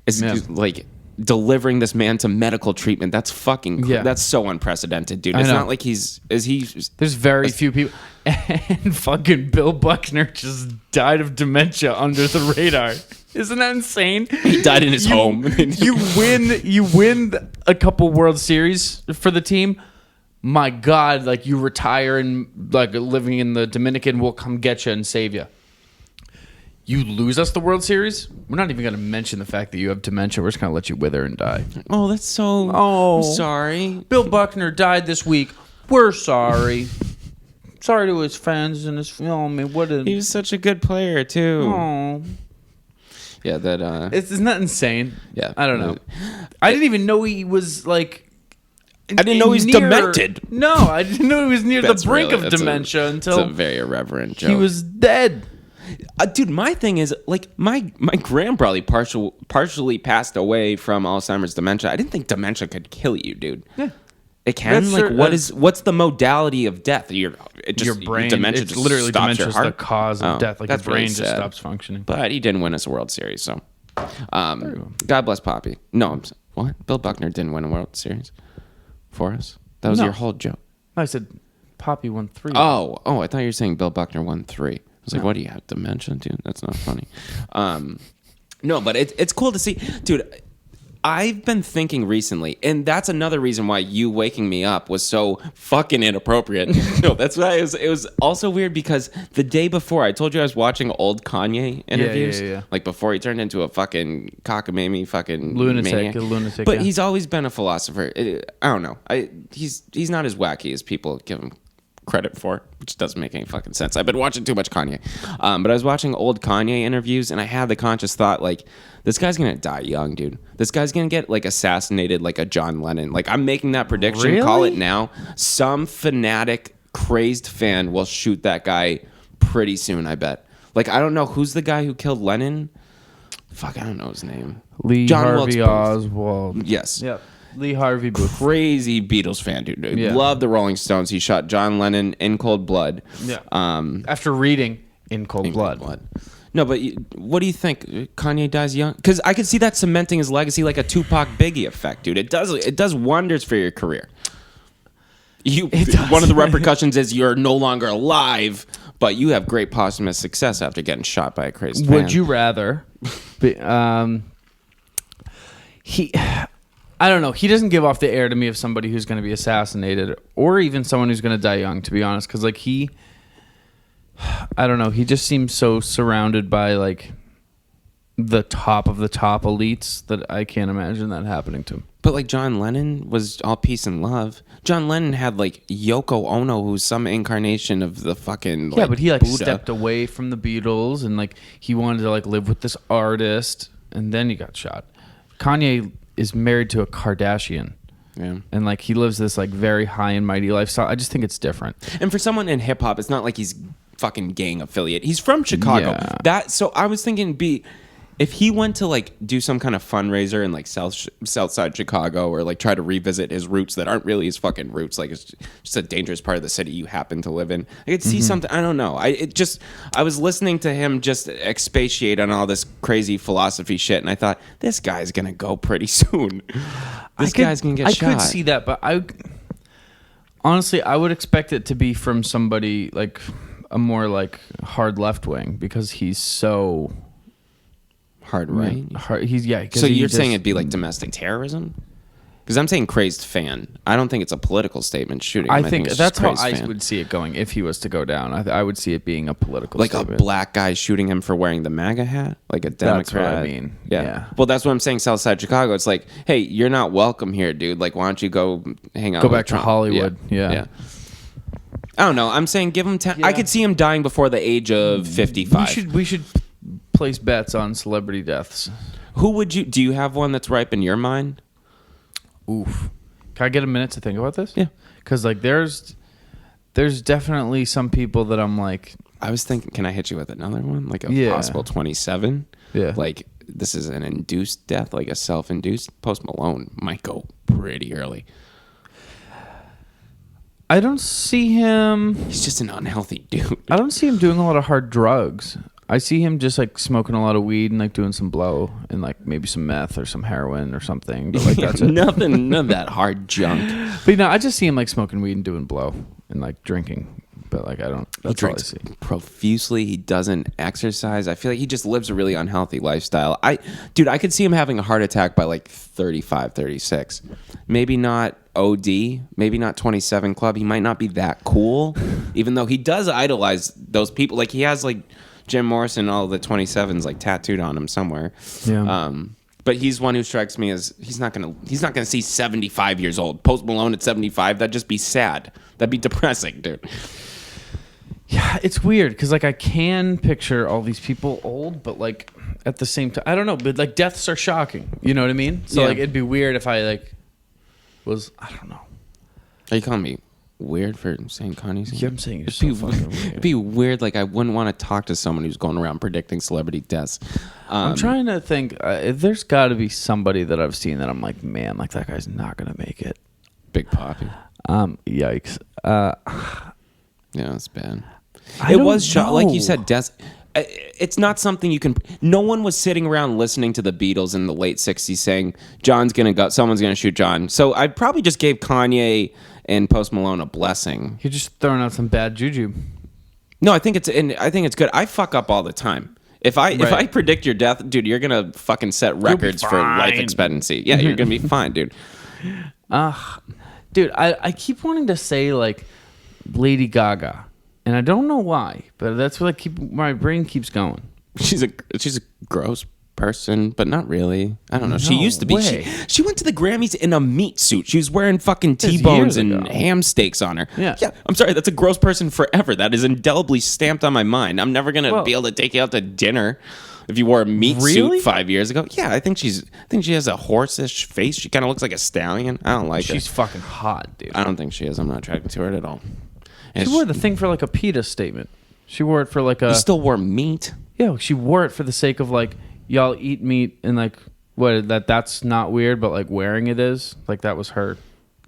is like delivering this man to medical treatment. That's fucking that's so unprecedented, dude. It's know. not like There's very few people, and fucking Bill Buckner just died of dementia under the radar. Isn't that insane? He died in his home. you win a couple World Series for the team. My God, like you retire and like living in the Dominican, we'll come get you and save you. You lose us the World Series, we're not even going to mention the fact that you have dementia. We're just going to let you wither and die. Oh, that's so. Oh. I'm sorry. Bill Buckner died this week. We're sorry. Sorry to his fans and his film. He was such a good player too. Oh. Yeah, that. Isn't that insane? Yeah. I don't know. I didn't even know he was like. I didn't know he's demented. No, I didn't know he was near the brink of dementia until it's a very irreverent joke. he was dead. Dude, my thing is like my grandbrother partially passed away from Alzheimer's dementia. I didn't think dementia could kill you, dude. Yeah. It can. That's like, true. what's the modality of death? Your Brain. Dementia It's just literally stops dementia your is the heart. cause of death. Like your that's really brain just sad. stops functioning. But he didn't win us a World Series, so God bless Poppy. No, what? Bill Buckner didn't win a World Series for us. That was No. your whole joke. I said Poppy won 3. Oh, I thought you were saying Bill Buckner won 3. I was like, what do you have, dementia, dude? That's not funny. No, but it's cool to see. Dude, I've been thinking recently, and that's another reason why you waking me up was so fucking inappropriate. No, that's why it was also weird because the day before, I told you I was watching old Kanye interviews. Yeah. Like before he turned into a fucking cockamamie fucking Lunatic, maniac. a lunatic, But yeah. he's always been a philosopher. I don't know. He's not as wacky as people give him credit for, which doesn't make any fucking sense. I've been watching too much Kanye. But I was watching old Kanye interviews, and I had the conscious thought, like, this guy's gonna die young, dude. This guy's gonna get, like, assassinated like a John Lennon. Like, I'm making that prediction. Really? Call it now. Some fanatic, crazed fan will shoot that guy pretty soon, I bet. Like, I don't know. Who's the guy who killed Lennon? Fuck, I don't know his name. Lee John Harvey Wilkes Booth. Oswald. Yes. Yep. Lee Harvey Booth. Crazy Beatles fan, dude. Yeah. Love the Rolling Stones. He shot John Lennon in cold blood. Yeah. Um, After reading In Cold in Blood. cold blood. No, but what do you think? Kanye dies young? Because I could see that cementing his legacy like a Tupac Biggie effect, dude. It does wonders for your career. One of the repercussions is you're no longer alive, but you have great posthumous success after getting shot by a crazy fan. Would you rather? I don't know. He doesn't give off the air to me of somebody who's going to be assassinated, or even someone who's going to die young. To be honest, because like I don't know. He just seems so surrounded by like the top of the top elites that I can't imagine that happening to him. But like John Lennon was all peace and love. John Lennon had like Yoko Ono, who's some incarnation of the fucking but he like Buddha. Stepped away from the Beatles and like he wanted to like live with this artist, and then he got shot. Kanye is married to a Kardashian. Yeah. And like he lives this like very high and mighty lifestyle. I just think it's different. And for someone in hip hop, it's not like he's fucking gang affiliate. He's from Chicago. Yeah. So I was thinking if he went to like do some kind of fundraiser in like South Side Chicago, or like try to revisit his roots that aren't really his fucking roots, like it's just a dangerous part of the city you happen to live in, I could see something. I don't know. I was listening to him just expatiate on all this crazy philosophy shit, and I thought this guy's gonna go pretty soon. This guy's gonna get shot. I could see that, but honestly I would expect it to be from somebody like a more like hard left wing, because he's so hard right. So you're saying it'd be like domestic terrorism? Because I'm saying crazed fan. I don't think it's a political statement shooting him. I think it's that's just how I fan. would see it going if he was to go down. I would see it being a political like statement. a black guy shooting him for wearing the MAGA hat, like a Democrat. That's what I mean. Yeah. Well, that's what I'm saying. Southside Chicago. It's like, hey, you're not welcome here, dude. Like, why don't you go hang out? Go with back to Trump? Hollywood. Yeah. I don't know. I'm saying give him 10. I could see him dying before the age of 55. We should place bets on celebrity deaths. Who would you? Do you have one that's ripe in your mind? Oof. Can I get a minute to think about this? Yeah. Because like there's definitely some people that I'm like. I was thinking, can I hit you with another one? Like a possible 27? Yeah. Like this is an induced death, like a self-induced. Post Malone might go pretty early. I don't see him. He's just an unhealthy dude. I don't see him doing a lot of hard drugs. I see him just like smoking a lot of weed and like doing some blow and like maybe some meth or some heroin or something. But like that's it. None of that hard junk. But I just see him like smoking weed and doing blow and like drinking. But like I don't. That's He drinks all I see. profusely. He doesn't exercise. I feel like he just lives a really unhealthy lifestyle. I could see him having a heart attack by like 35, 36. Maybe not OD. Maybe not 27 Club. He might not be that cool, even though he does idolize those people. Like he has like Jim Morrison, all the 27s like tattooed on him somewhere. Yeah. But he's one who strikes me as he's not gonna see 75 years old. Post Malone at 75. That'd just be sad. That'd be depressing, dude. Yeah, it's weird because like I can picture all these people old, but like at the same time, I don't know. But like deaths are shocking. You know what I mean? So like it'd be weird if I like was I don't know. Are you calling me weird for saying Kanye's name? Yeah, I'm saying you're so fucking weird. It'd be weird. Like I wouldn't want to talk to someone who's going around predicting celebrity deaths. I'm trying to think. There's got to be somebody that I've seen that I'm like, man, like that guy's not gonna make it. Big Poppy. Yikes. Yeah, it's bad. I It don't was shot, like you know. said, death. It's not something you can. No one was sitting around listening to the Beatles in the late '60s saying John's gonna go, someone's gonna shoot John. So I probably just gave Kanye and Post Malone a blessing. You're just throwing out some bad juju. No, I think it's good. I fuck up all the time. If I predict your death, dude, you're gonna fucking set records for life expectancy. Yeah, you're gonna be fine, dude. Dude, I keep wanting to say like Lady Gaga, and I don't know why, but that's what my brain keeps going. She's a gross person, but not really. I don't know. She No used to be. way. She went to the Grammys in a meat suit. She was wearing fucking This is T-bones years and ago. ham steaks on her. Yeah. I'm sorry. That's a gross person forever. That is indelibly stamped on my mind. I'm never gonna be able to take you out to dinner if you wore a meat Really? suit 5 years ago. Yeah, I think she has a horse-ish face. She kind of looks like a stallion. I don't like She's her. fucking hot, dude. I don't think she is. I'm not attracted to her at all. And She wore the thing for like a PETA statement. She wore it for like a. She still wore meat. Yeah, she wore it for the sake of like y'all eat meat and like what that's not weird, but like wearing it is like that was her.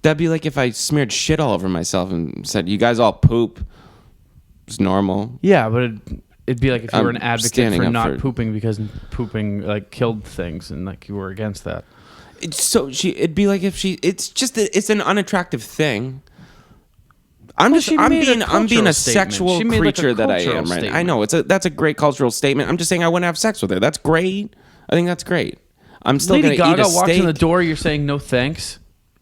That'd be like if I smeared shit all over myself and said, "You guys all poop." It's normal. Yeah, but it'd be like if you were an advocate standing for up not for- pooping because pooping like killed things and like you were against that. It'd be like if it's an unattractive thing, I'm she I'm made a being cultural a statement. sexual She made, like, a creature that I cultural am right now. statement. I know that's a great cultural statement. I'm just saying I wouldn't have sex with her. That's great. I think that's great. I'm still Lady gonna eat Gaga a walks in steak. the door. You're saying no thanks.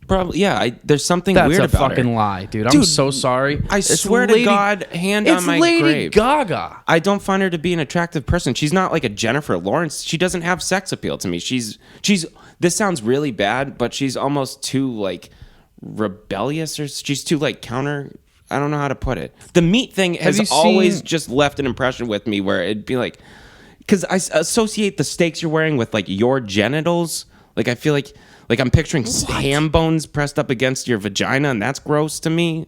Probably, yeah. There's something That's weird a about fucking her. lie, dude. I'm Dude, so sorry. I It's swear to God, hand on my Lady grave. Gaga. I don't find her to be an attractive person. She's not like a Jennifer Lawrence. She doesn't have sex appeal to me. She's. This sounds really bad, but she's almost too like rebellious, or she's too like counter. I don't know how to put it. The meat thing has always just left an impression with me where it'd be like, because I associate the steaks you're wearing with like your genitals. Like I feel like I'm picturing ham bones pressed up against your vagina, and that's gross to me.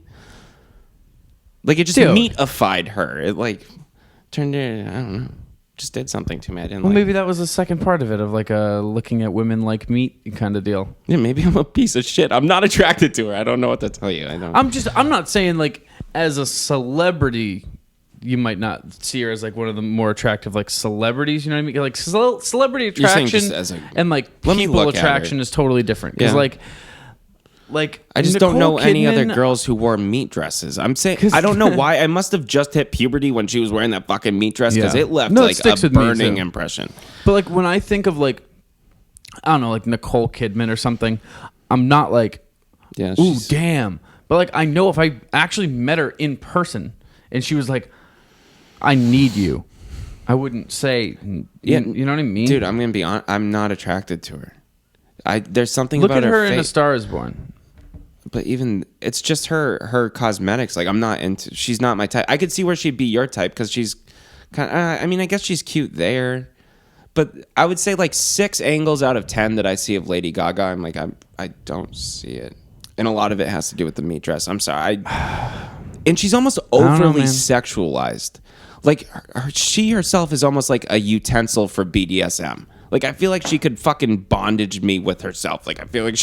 Like it just meatified her. It like turned it. I don't know. Just did something to me. I didn't. Well, like. maybe that was the second part of it, of like a looking at women like meat kind of deal. Yeah, maybe I'm a piece of shit. I'm not attracted to her. I don't know what to tell you. I'm not saying like as a celebrity, you might not see her as like one of the more attractive like celebrities. You know what I mean? Like celebrity You're saying attraction just as a- and like Let me people look at attraction her. is totally different. Because Yeah. like I just don't know Nicole any other Kidman- girls who wore meat dresses. I'm saying I don't know why. I must have just hit puberty when she was wearing that fucking meat dress because Yeah. it left No, it like sticks a with me, burning too. impression. But like when I think of like, I don't know, like Nicole Kidman or something, I'm not like, Yeah. ooh, damn. But like I know if I actually met her in person and she was like, I need you, I wouldn't say, Yeah, you know what I mean? Dude, I'm gonna be honest. I'm not attracted to her. There's something Look about at her face. in A Star Is Born. But even it's just her cosmetics. Like I'm not into. She's not my type. I could see where she'd be your type because she's kind of. I mean, I guess she's cute there. But I would say like 6 angles out of 10 that I see of Lady Gaga, I'm like I don't see it, and a lot of it has to do with the meat dress. I'm sorry. And she's almost overly sexualized. Like she herself is almost like a utensil for BDSM. Like I feel like she could fucking bondage me with herself. Like I feel like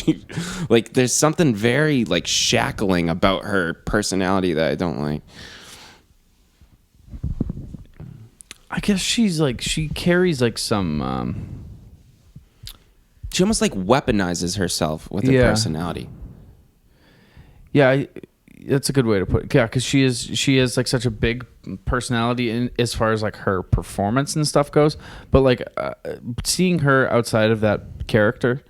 like there's something very like shackling about her personality that I don't like. I guess she carries like some. She almost like weaponizes herself with her personality. Yeah, that's a good way to put it. Yeah, because she is like such a big personality in as far as like her performance and stuff goes. But like seeing her outside of that character,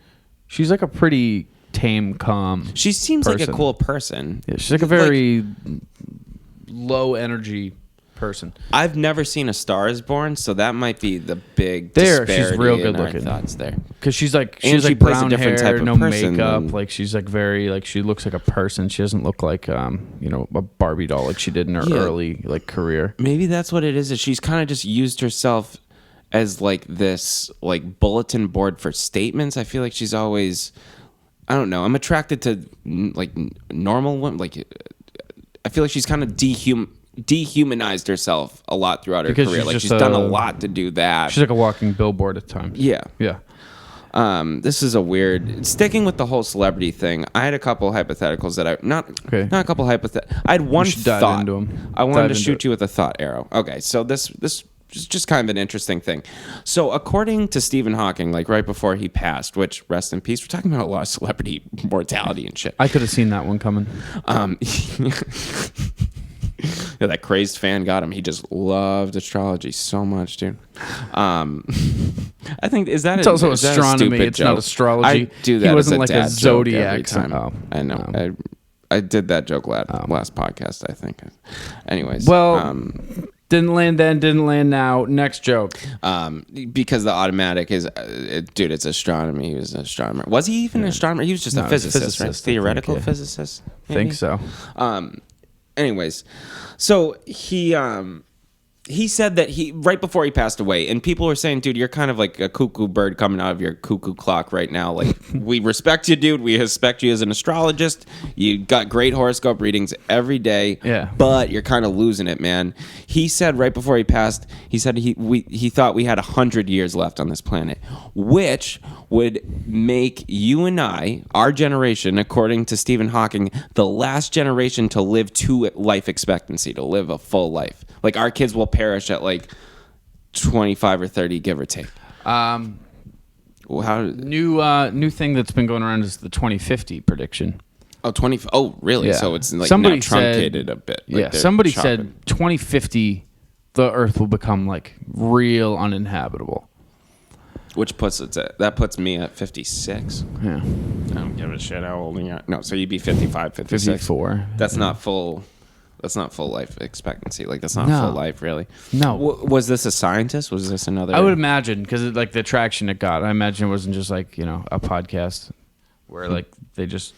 she's like a pretty tame, calm. She seems like a person. cool person. Yeah, she's like a very low energy person. I've never seen A Star Is Born, so that might be the big There, disparity she's real in good our looking. thoughts there. Because she's like And she like plays a brown different hair, type of no person makeup. than- Like she's like very like she looks like a person. She doesn't look like a Barbie doll like she did in her early like career. Maybe that's what it is she's kind of just used herself as like this like bulletin board for statements. I feel like she's always, I don't know, I'm attracted to like normal women. Like I feel like she's kind of dehumanized herself a lot throughout her career. Like she's done a lot to do that. She's like a walking billboard at times. Yeah. This is a weird, sticking with the whole celebrity thing. I had a couple hypotheticals that not a couple I had one dive thought. into 'em. I wanted Dive to into shoot it. you with a thought arrow. Okay, so this is just kind of an interesting thing. So according to Stephen Hawking, like right before he passed, which rest in peace, we're talking about a lot of celebrity mortality and shit. I could have seen that one coming. Yeah, that crazed fan got him. He just loved astrology so much, dude. I think it's also is that astronomy. A stupid It's joke? not astrology. I do that. He wasn't as like a dad joke every zodiac. time. Oh, I know. I did that joke last podcast, I think. Anyways, Well, didn't land then, didn't land now. Next joke. because the automatic is, dude, it's astronomy. He was an astronomer. Was he even an astronomer? He was just a physicist, right? physicist, I think, Theoretical yeah. physicist. I think so. Anyways, so he said that right before he passed away, and people were saying, dude, you're kind of like a cuckoo bird coming out of your cuckoo clock right now. Like, we respect you, dude. We respect you as an astrologist. You got great horoscope readings every day. Yeah. But you're kind of losing it, man. He said right before he passed, he said he thought we had 100 years left on this planet, which would make you and I, our generation, according to Stephen Hawking, the last generation to live to life expectancy, to live a full life. Like, our kids will perish at like 25 or 30, give or take. New thing that's been going around is the 2050 prediction. Oh, 20. Oh, really? Yeah. So it's like Somebody now truncated a bit. Like Yeah, they're somebody chopping. said 2050, the Earth will become like real uninhabitable. Which puts that puts me at 56. Yeah, I don't give a shit how old you are. No, so you'd be 55, 56. 54. That's not full. That's not full life expectancy. Like that's not No. full life, really. No. Was this a scientist? Was this another? I would imagine because like the traction it got. I imagine it wasn't just like a podcast where like they just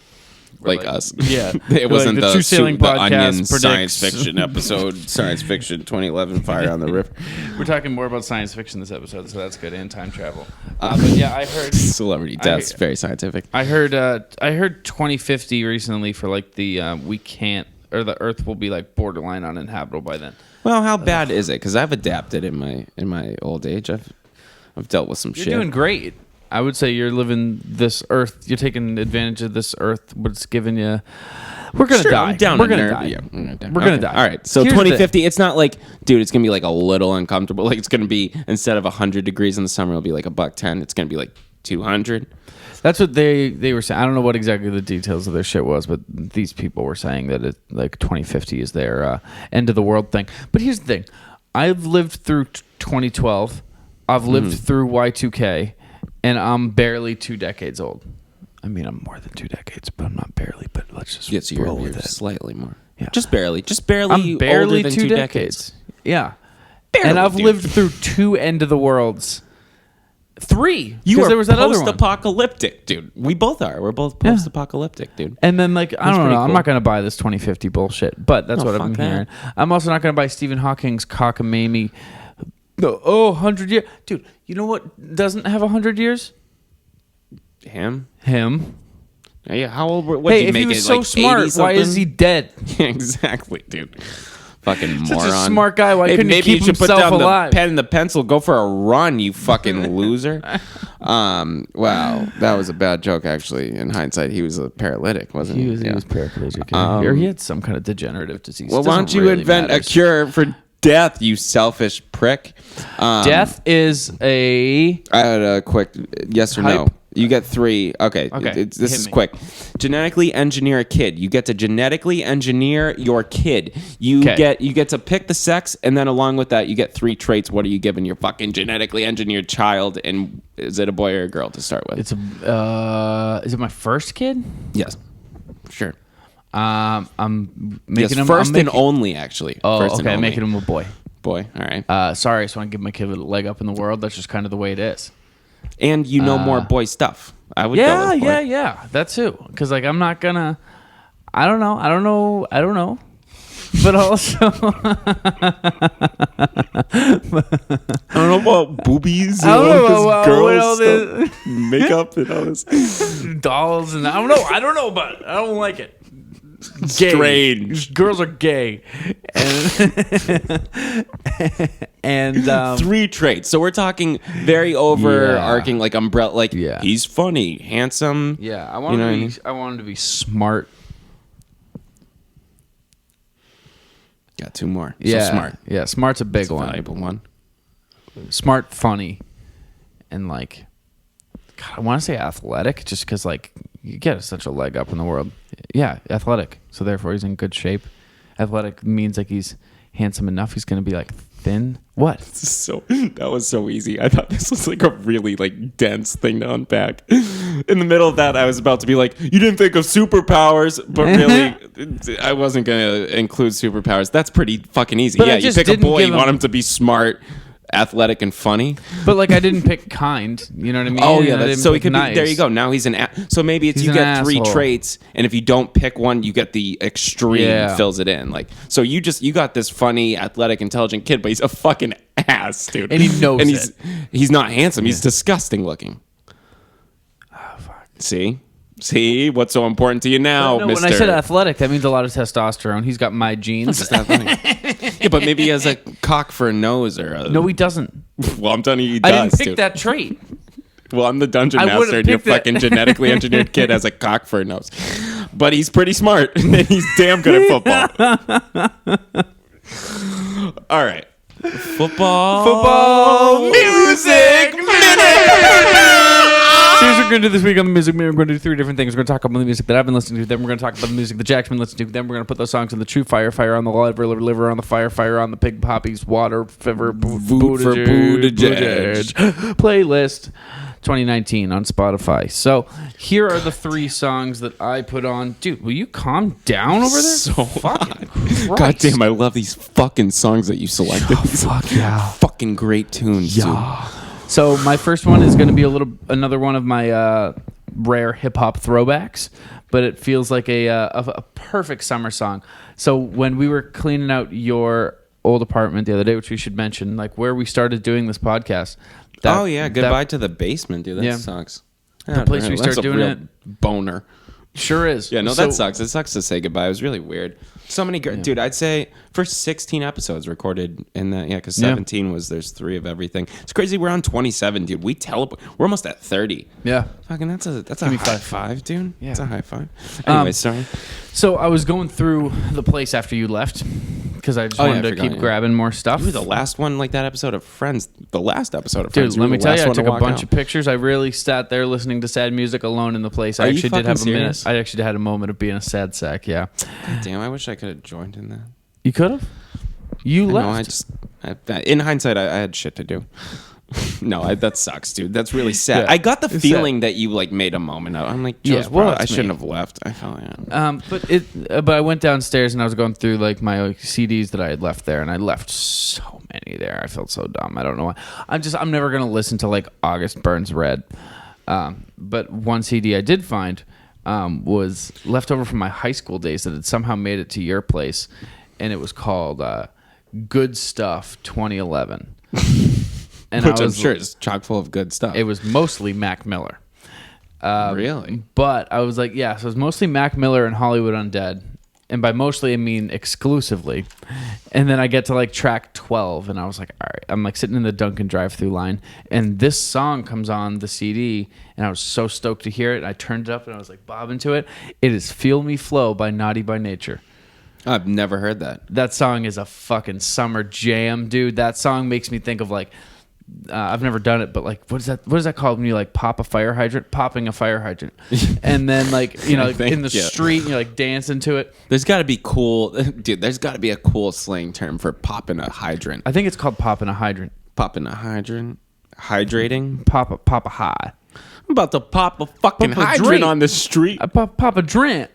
were like us. Yeah, It wasn't like, the True Sailing the podcast Onion predicts- science fiction episode. Science fiction 2011 Fire on the River. We're talking more about science fiction this episode, so that's good, and time travel. But yeah, I heard Celebrity deaths. Very scientific. I heard 2050 recently for like the we can't, or the Earth will be like borderline uninhabitable by then. Well, how bad is it? Because I've adapted in my old age. I've dealt with some You're shit. doing great. I would say you're living this Earth. You're taking advantage of this Earth. What's given you? We're gonna die. I'm down We're to gonna nerd. die. Yeah, we're gonna die. We're gonna Okay. die. All right. So Here's the 2050. It's not like, dude. It's gonna be like a little uncomfortable. Like it's gonna be instead of 100 degrees in the summer, it'll be like $110. It's gonna be like 200. That's what they were saying. I don't know what exactly the details of their shit was, but these people were saying that it, like 2050 is their end of the world thing. But here's the thing: I've lived through 2012. I've lived through Y2K, and I'm barely 2 decades old. I mean, I'm more than 2 decades, but I'm not barely. But let's just Yes, roll you're with it. slightly more. Yeah. Just barely. I'm barely older than 2 2 decades. Yeah, Barely, and I've dude. lived through 2 end of the worlds. 3. You 'cause are there was that other one. post-apocalyptic, dude. We both are. We're both Yeah. post-apocalyptic, dude. And then, like, I That's don't know. pretty I'm cool. not going to buy this 2050 bullshit, but that's No, what I'm fuck that. hearing. I'm also not going to buy Stephen Hawking's cockamamie. 100 years. Dude, you know what doesn't have 100 years? Him? Him. Yeah. How old were? What Hey, you if make he was it, so like smart, 80 why is he something? dead? Yeah, exactly, dude. Fucking Such moron. a smart guy. Why couldn't he maybe keep you should put himself down alive? the pen and the pencil. Go for a run, you fucking loser. Wow, that was a bad joke. Actually, in hindsight, he was a paralytic, wasn't he? He was Yeah. paraplegic. or he had some kind of degenerative disease. Well, why don't you invent a cure for death, you selfish prick? Death is a... I had a quick yes or no. Hype. You get 3. Okay, Okay, this hit is me. quick. Genetically engineer a kid. You get to genetically engineer your kid. You 'Kay. get to pick the sex, and then along with that, you get 3 traits. What are you giving your fucking genetically engineered child? And is it a boy or a girl to start with? It's a... is it my first kid? Yes, sure. I'm making Yes, him... first I'm making, and only, actually. Oh, First and okay. only. Making him a boy. Boy. All right. Sorry, so I give my kid a leg up in the world. That's just kind of the way it is. And you know more boy stuff. I would go with boy. Yeah. That too. Because like I'm not gonna. I don't know. But also, I don't know about boobies. I don't know this about girls all this- stuff, makeup and all this. dolls and I don't know. I don't know about it. I don't like it. Gay. Strange. Girls are gay, and 3 traits. So we're talking very overarching, like umbrella. Like he's funny, handsome. yeah. I want to be. I want him to be smart. Got 2 more. Yeah, So smart. Yeah, smart's a big It's a one. valuable one. Smart, funny, and like, God, I want to say athletic, just because like you get such a leg up in the world. Yeah, athletic. So therefore, he's in good shape. Athletic means like he's handsome enough. He's gonna be like thin. What? So that was so easy. I thought this was like a really like dense thing to unpack. In the middle of that, I was about to be like, "You didn't think of superpowers," but really, I wasn't gonna include superpowers. That's pretty fucking easy. But I Yeah, you just pick a didn't boy, give you him- want him to be smart, athletic, and funny. But like I didn't pick kind. You know what I mean? Oh And yeah, I that's, didn't so he pick could nice. be. There you go. Now he's so maybe it's He's you an get 3 asshole. traits, and if you don't pick one, you get the extreme Yeah. fills it in. Like so, you got this funny, athletic, intelligent kid, but he's a fucking ass, dude. And he knows and it. he's not handsome. He's disgusting looking. Oh fuck. See what's so important to you now, No, Mister. when I said athletic, that means a lot of testosterone. He's got my genes. It's not funny. Yeah, but maybe he has a cock for a nose or a. No, he doesn't. Well, I'm telling you, he I does. didn't pick dude. that trait. Well, I'm the dungeon I would've master, and your picked that. fucking genetically engineered kid has a cock for a nose. But he's pretty smart, and he's damn good at football. All right. Football Music minute. Here's what we're going to do this week on the Music Minute. We're going to do 3 different things. We're going to talk about the music that I've been listening to. Then we're going to talk about the music that Jack's been listening to. Then we're going to put those songs in the True Fire, Fire on the Liver on the Fire on the Pig Poppies, Water, Fever, Voot for Buttigieg playlist 2019 on Spotify. So here are the 3 songs that I put on. Dude, will you calm down over there? So fucking Christ. Christ. God damn, I love these fucking songs that you selected. These fuck yeah. fucking great tunes, dude. So my first one is going to be another one of my rare hip hop throwbacks, but it feels like a perfect summer song. So when we were cleaning out your old apartment the other day, which we should mention, like where we started doing this podcast. Goodbye to the basement, dude. That sucks. The place we started doing it. Boner. Sure is. Yeah, no, that sucks. It sucks to say goodbye. It was really weird. So many dude, I'd say for 16 episodes recorded in that, because 17 was, there's 3 of everything. It's crazy. We're on 27, dude. We're almost at 30. Yeah. Fucking that's a high five, dude. Yeah. It's a high five. Anyway, sorry. So I was going through the place after you left because I just wanted to keep grabbing more stuff. You were the last one, like that episode of Friends. The last episode of Friends. Dude, let me tell you, I took a bunch of pictures. I really sat there listening to sad music alone in the place. I actually did have a minute. I actually had a moment of being a sad sack. Yeah. God damn, I wish I could have joined in that. You could have. You left. In hindsight, I had shit to do. No, that sucks, dude. That's really sad. Yeah, I got the feeling that you like made a moment of. I'm like, I shouldn't have left. I felt But I went downstairs and I was going through like my CDs that I had left there, and I left so many there. I felt so dumb. I don't know why. I'm never gonna listen to like August Burns Red. But one CD I did find was left over from my high school days that had somehow made it to your place, and it was called Good Stuff 2011. And which I'm sure is chock full of good stuff. It was mostly Mac Miller. Really? But I was like, so it was mostly Mac Miller and Hollywood Undead. And by mostly, I mean exclusively. And then I get to like track 12, and I was like, all right. I'm like sitting in the Dunkin' drive-thru line, and this song comes on the CD, and I was so stoked to hear it. And I turned it up, and I was like bobbing to it. It is Feel Me Flow by Naughty by Nature. I've never heard that. That song is a fucking summer jam, dude. That song makes me think of like, I've never done it, but like, what is that called when you like pop a fire hydrant? Popping a fire hydrant. And then like, you know, in the street, you're like dancing to it. There's got to be there's got to be a cool slang term for popping a hydrant. I think it's called popping a hydrant. Popping a hydrant? Hydrating? Pop a high. I'm about to pop a fucking hydrant on the street. Pop a drink.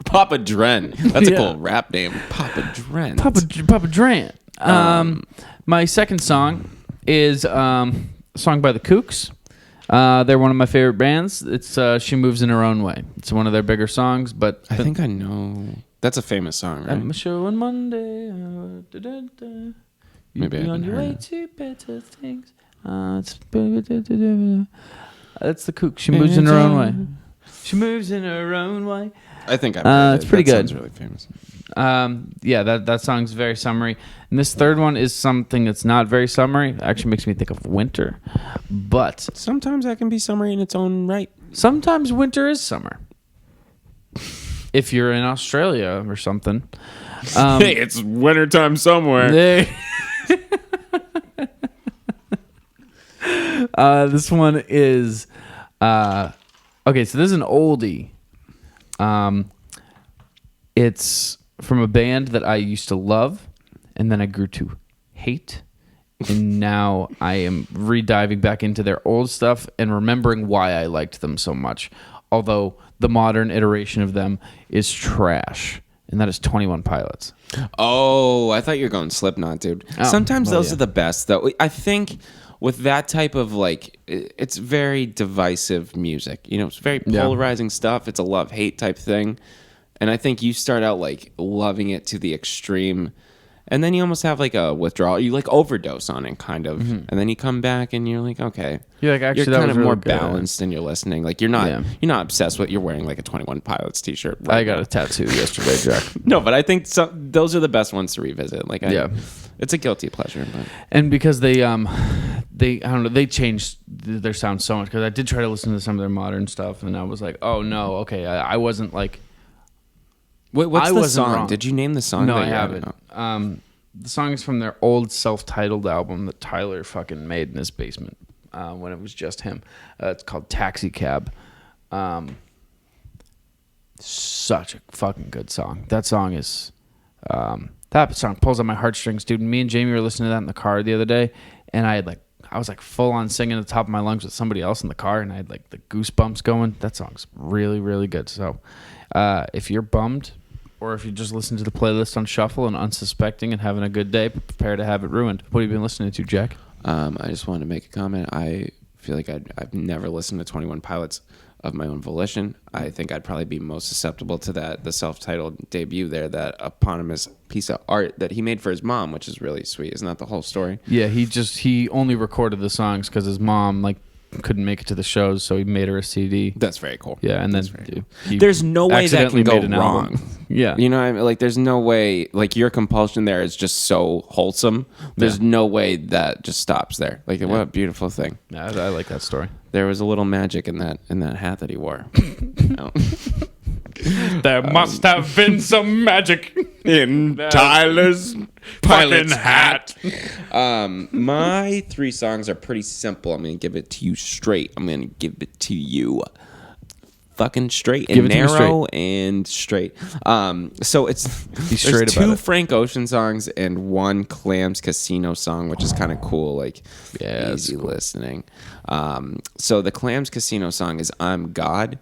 Papa Dren. That's a cool rap name. Papa Dren. Papa Dren. My second song is a song by the Kooks. They're one of my favorite bands. It's She Moves in Her Own Way. It's one of their bigger songs, but I think I know. That's a famous song, right? I'm a show on Monday. Maybe I on haven't your heard way it. to better things. That's the Kooks. She moves in her own way. She moves in her own way. I think I've heard it. It's pretty good. Sounds really famous. That song's very summery. And this third one is something that's not very summery. It actually makes me think of winter. But sometimes that can be summery in its own right. Sometimes winter is summer. If you're in Australia or something. Hey, it's wintertime somewhere. This one is... okay, so this is an oldie. It's from a band that I used to love, and then I grew to hate, and now I am rediving back into their old stuff and remembering why I liked them so much, although the modern iteration of them is trash, and that is 21 Pilots. Oh, I thought you were going Slipknot, dude. Sometimes those are the best, though. I think with that type of, like, it's very divisive music. You know, it's very polarizing stuff. It's a love-hate type thing. And I think you start out, like, loving it to the extreme. And then you almost have, like, a withdrawal. You, like, overdose on it, kind of. Mm-hmm. And then you come back and you're like, okay. You're like, actually, you're kind of really more good. Balanced and you're listening. Like, you're not obsessed with, you're wearing, like, a 21 Pilots t-shirt. Right I got a tattoo yesterday, Jack. No, but I think those are the best ones to revisit. Like, it's a guilty pleasure. But. And because I don't know, they changed their sound so much. Because I did try to listen to some of their modern stuff, and I was like, oh no, okay, I wasn't like. What's the song? Wrong. Did you name the song? No, I haven't. The song is from their old self-titled album that Tyler fucking made in his basement. when it was just him. It's called Taxi Cab. Such a fucking good song. That song is that song pulls on my heartstrings, dude. Me and Jamie were listening to that in the car the other day, and I was like full on singing at the top of my lungs with somebody else in the car, and I had like the goosebumps going. That song's really, really good. So if you're bummed, or if you just listen to the playlist on shuffle and unsuspecting and having a good day, prepare to have it ruined. What have you been listening to, Jack? I just wanted to make a comment. I feel like I've never listened to 21 Pilots of my own volition. I think I'd probably be most susceptible to the self-titled debut there, that eponymous piece of art that he made for his mom, which is really sweet. Isn't that the whole story? Yeah, he only recorded the songs because his mom couldn't make it to the shows, so he made her a CD. That's very cool. Yeah, and then there's no way that can go wrong. Album. Yeah, you know what I mean? Like, there's no way. Like, your compulsion there is just so wholesome. There's no way that just stops there. Like, what a beautiful thing. Yeah, I like that story. There was a little magic in that hat that he wore. There must have been some magic in Tyler's pilot's hat. My 3 songs are pretty simple. I'm going to give it to you straight. I'm going to give it to you fucking straight and narrow and straight. So there's 2 Frank Ocean songs and 1 Clams Casino song, which is kind of cool, like easy listening. So the Clams Casino song is I'm God.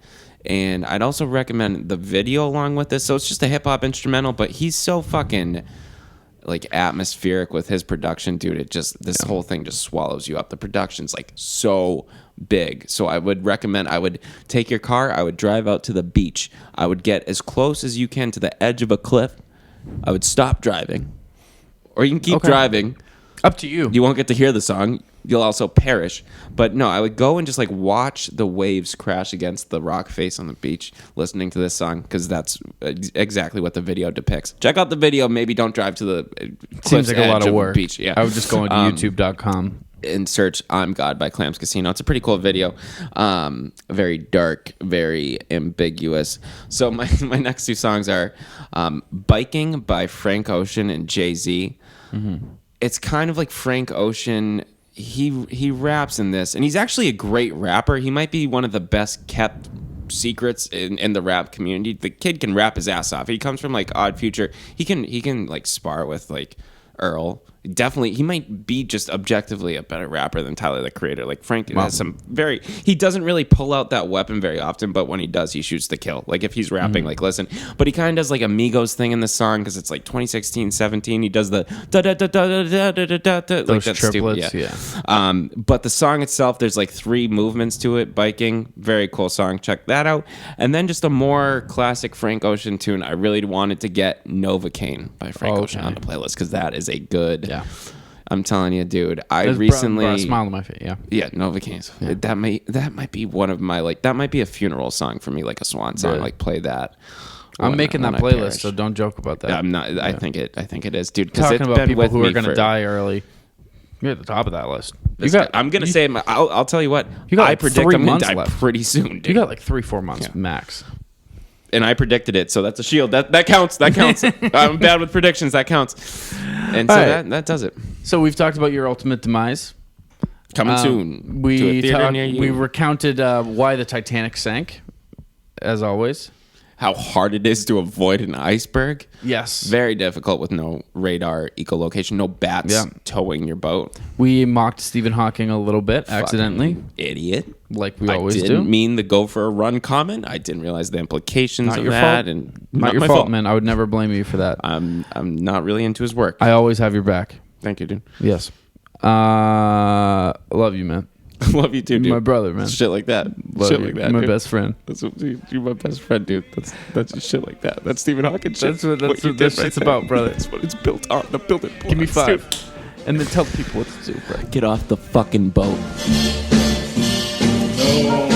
And I'd also recommend the video along with this. So it's just a hip hop instrumental, but he's so fucking like atmospheric with his production, dude. This whole thing just swallows you up. The production's like so big. So I would recommend, I would take your car, I would drive out to the beach. I would get as close as you can to the edge of a cliff. I would stop driving. Or you can keep driving. Up to you. You won't get to hear the song. You'll also perish. But no, I would go and just like watch the waves crash against the rock face on the beach listening to this song, because that's exactly what the video depicts. Check out the video. Maybe don't drive to the cliff's Seems like edge a lot of work. Beach. Yeah. I would just go into youtube.com and search I'm God by Clams Casino. It's a pretty cool video. Very dark, very ambiguous. So my next 2 songs are Biking by Frank Ocean and Jay-Z. Mm-hmm. It's kind of like Frank Ocean. He raps in this, and he's actually a great rapper. He might be one of the best kept secrets in the rap community. The kid can rap his ass off. He comes from like Odd Future. He can like spar with like Earl. Definitely, he might be just objectively a better rapper than Tyler, the Creator. Like Frank has some he doesn't really pull out that weapon very often, but when he does, he shoots to kill. Like if he's rapping, like listen, but he kind of does like a Migos thing in the song, because it's like 2016, 17. He does the da da da da da da da da da. Those like triplets, yeah. But the song itself, there's like 3 movements to it. Biking, very cool song. Check that out. And then just a more classic Frank Ocean tune. I really wanted to get Novocaine by Frank Ocean on the playlist, because that is a good. Yeah. I'm telling you, dude. I recently brought a smile on my face. Yeah, Novocaine. Yeah. That might be one of my that might be a funeral song for me, like a swan song. Really? Like play that. I'm making that playlist, so don't joke about that. I'm not. Yeah. I think it is, dude. Talking about people who are going to die early. You're at the top of that list. I'm gonna say. I'll tell you what. I predict I'm gonna die pretty soon, dude. You got like 3-4 months max. And I predicted it, so that's a shield. That counts. That counts. I'm bad with predictions. That counts. And so that does it. So we've talked about your ultimate demise. Coming soon. We recounted why the Titanic sank, as always. How hard it is to avoid an iceberg. Yes. Very difficult with no radar echolocation, no bats towing your boat. We mocked Stephen Hawking a little bit, accidentally. Idiot. Like we always do. I didn't mean the go for a run comment. I didn't realize the implications of that. And not your fault, man. I would never blame you for that. I'm not really into his work. I always have your back. Thank you, dude. Yes. Love you, man. Love you too, dude. My brother, man. Shit like that. Love shit you. like that. My dude. best friend. You're my best friend, dude. That's just shit like that. That's Stephen Hawking shit. That's what this shit's about, brother. That's what it's built on. The building blocks. Give me 5. And then tell people what to do, bro. Get off the fucking boat. No.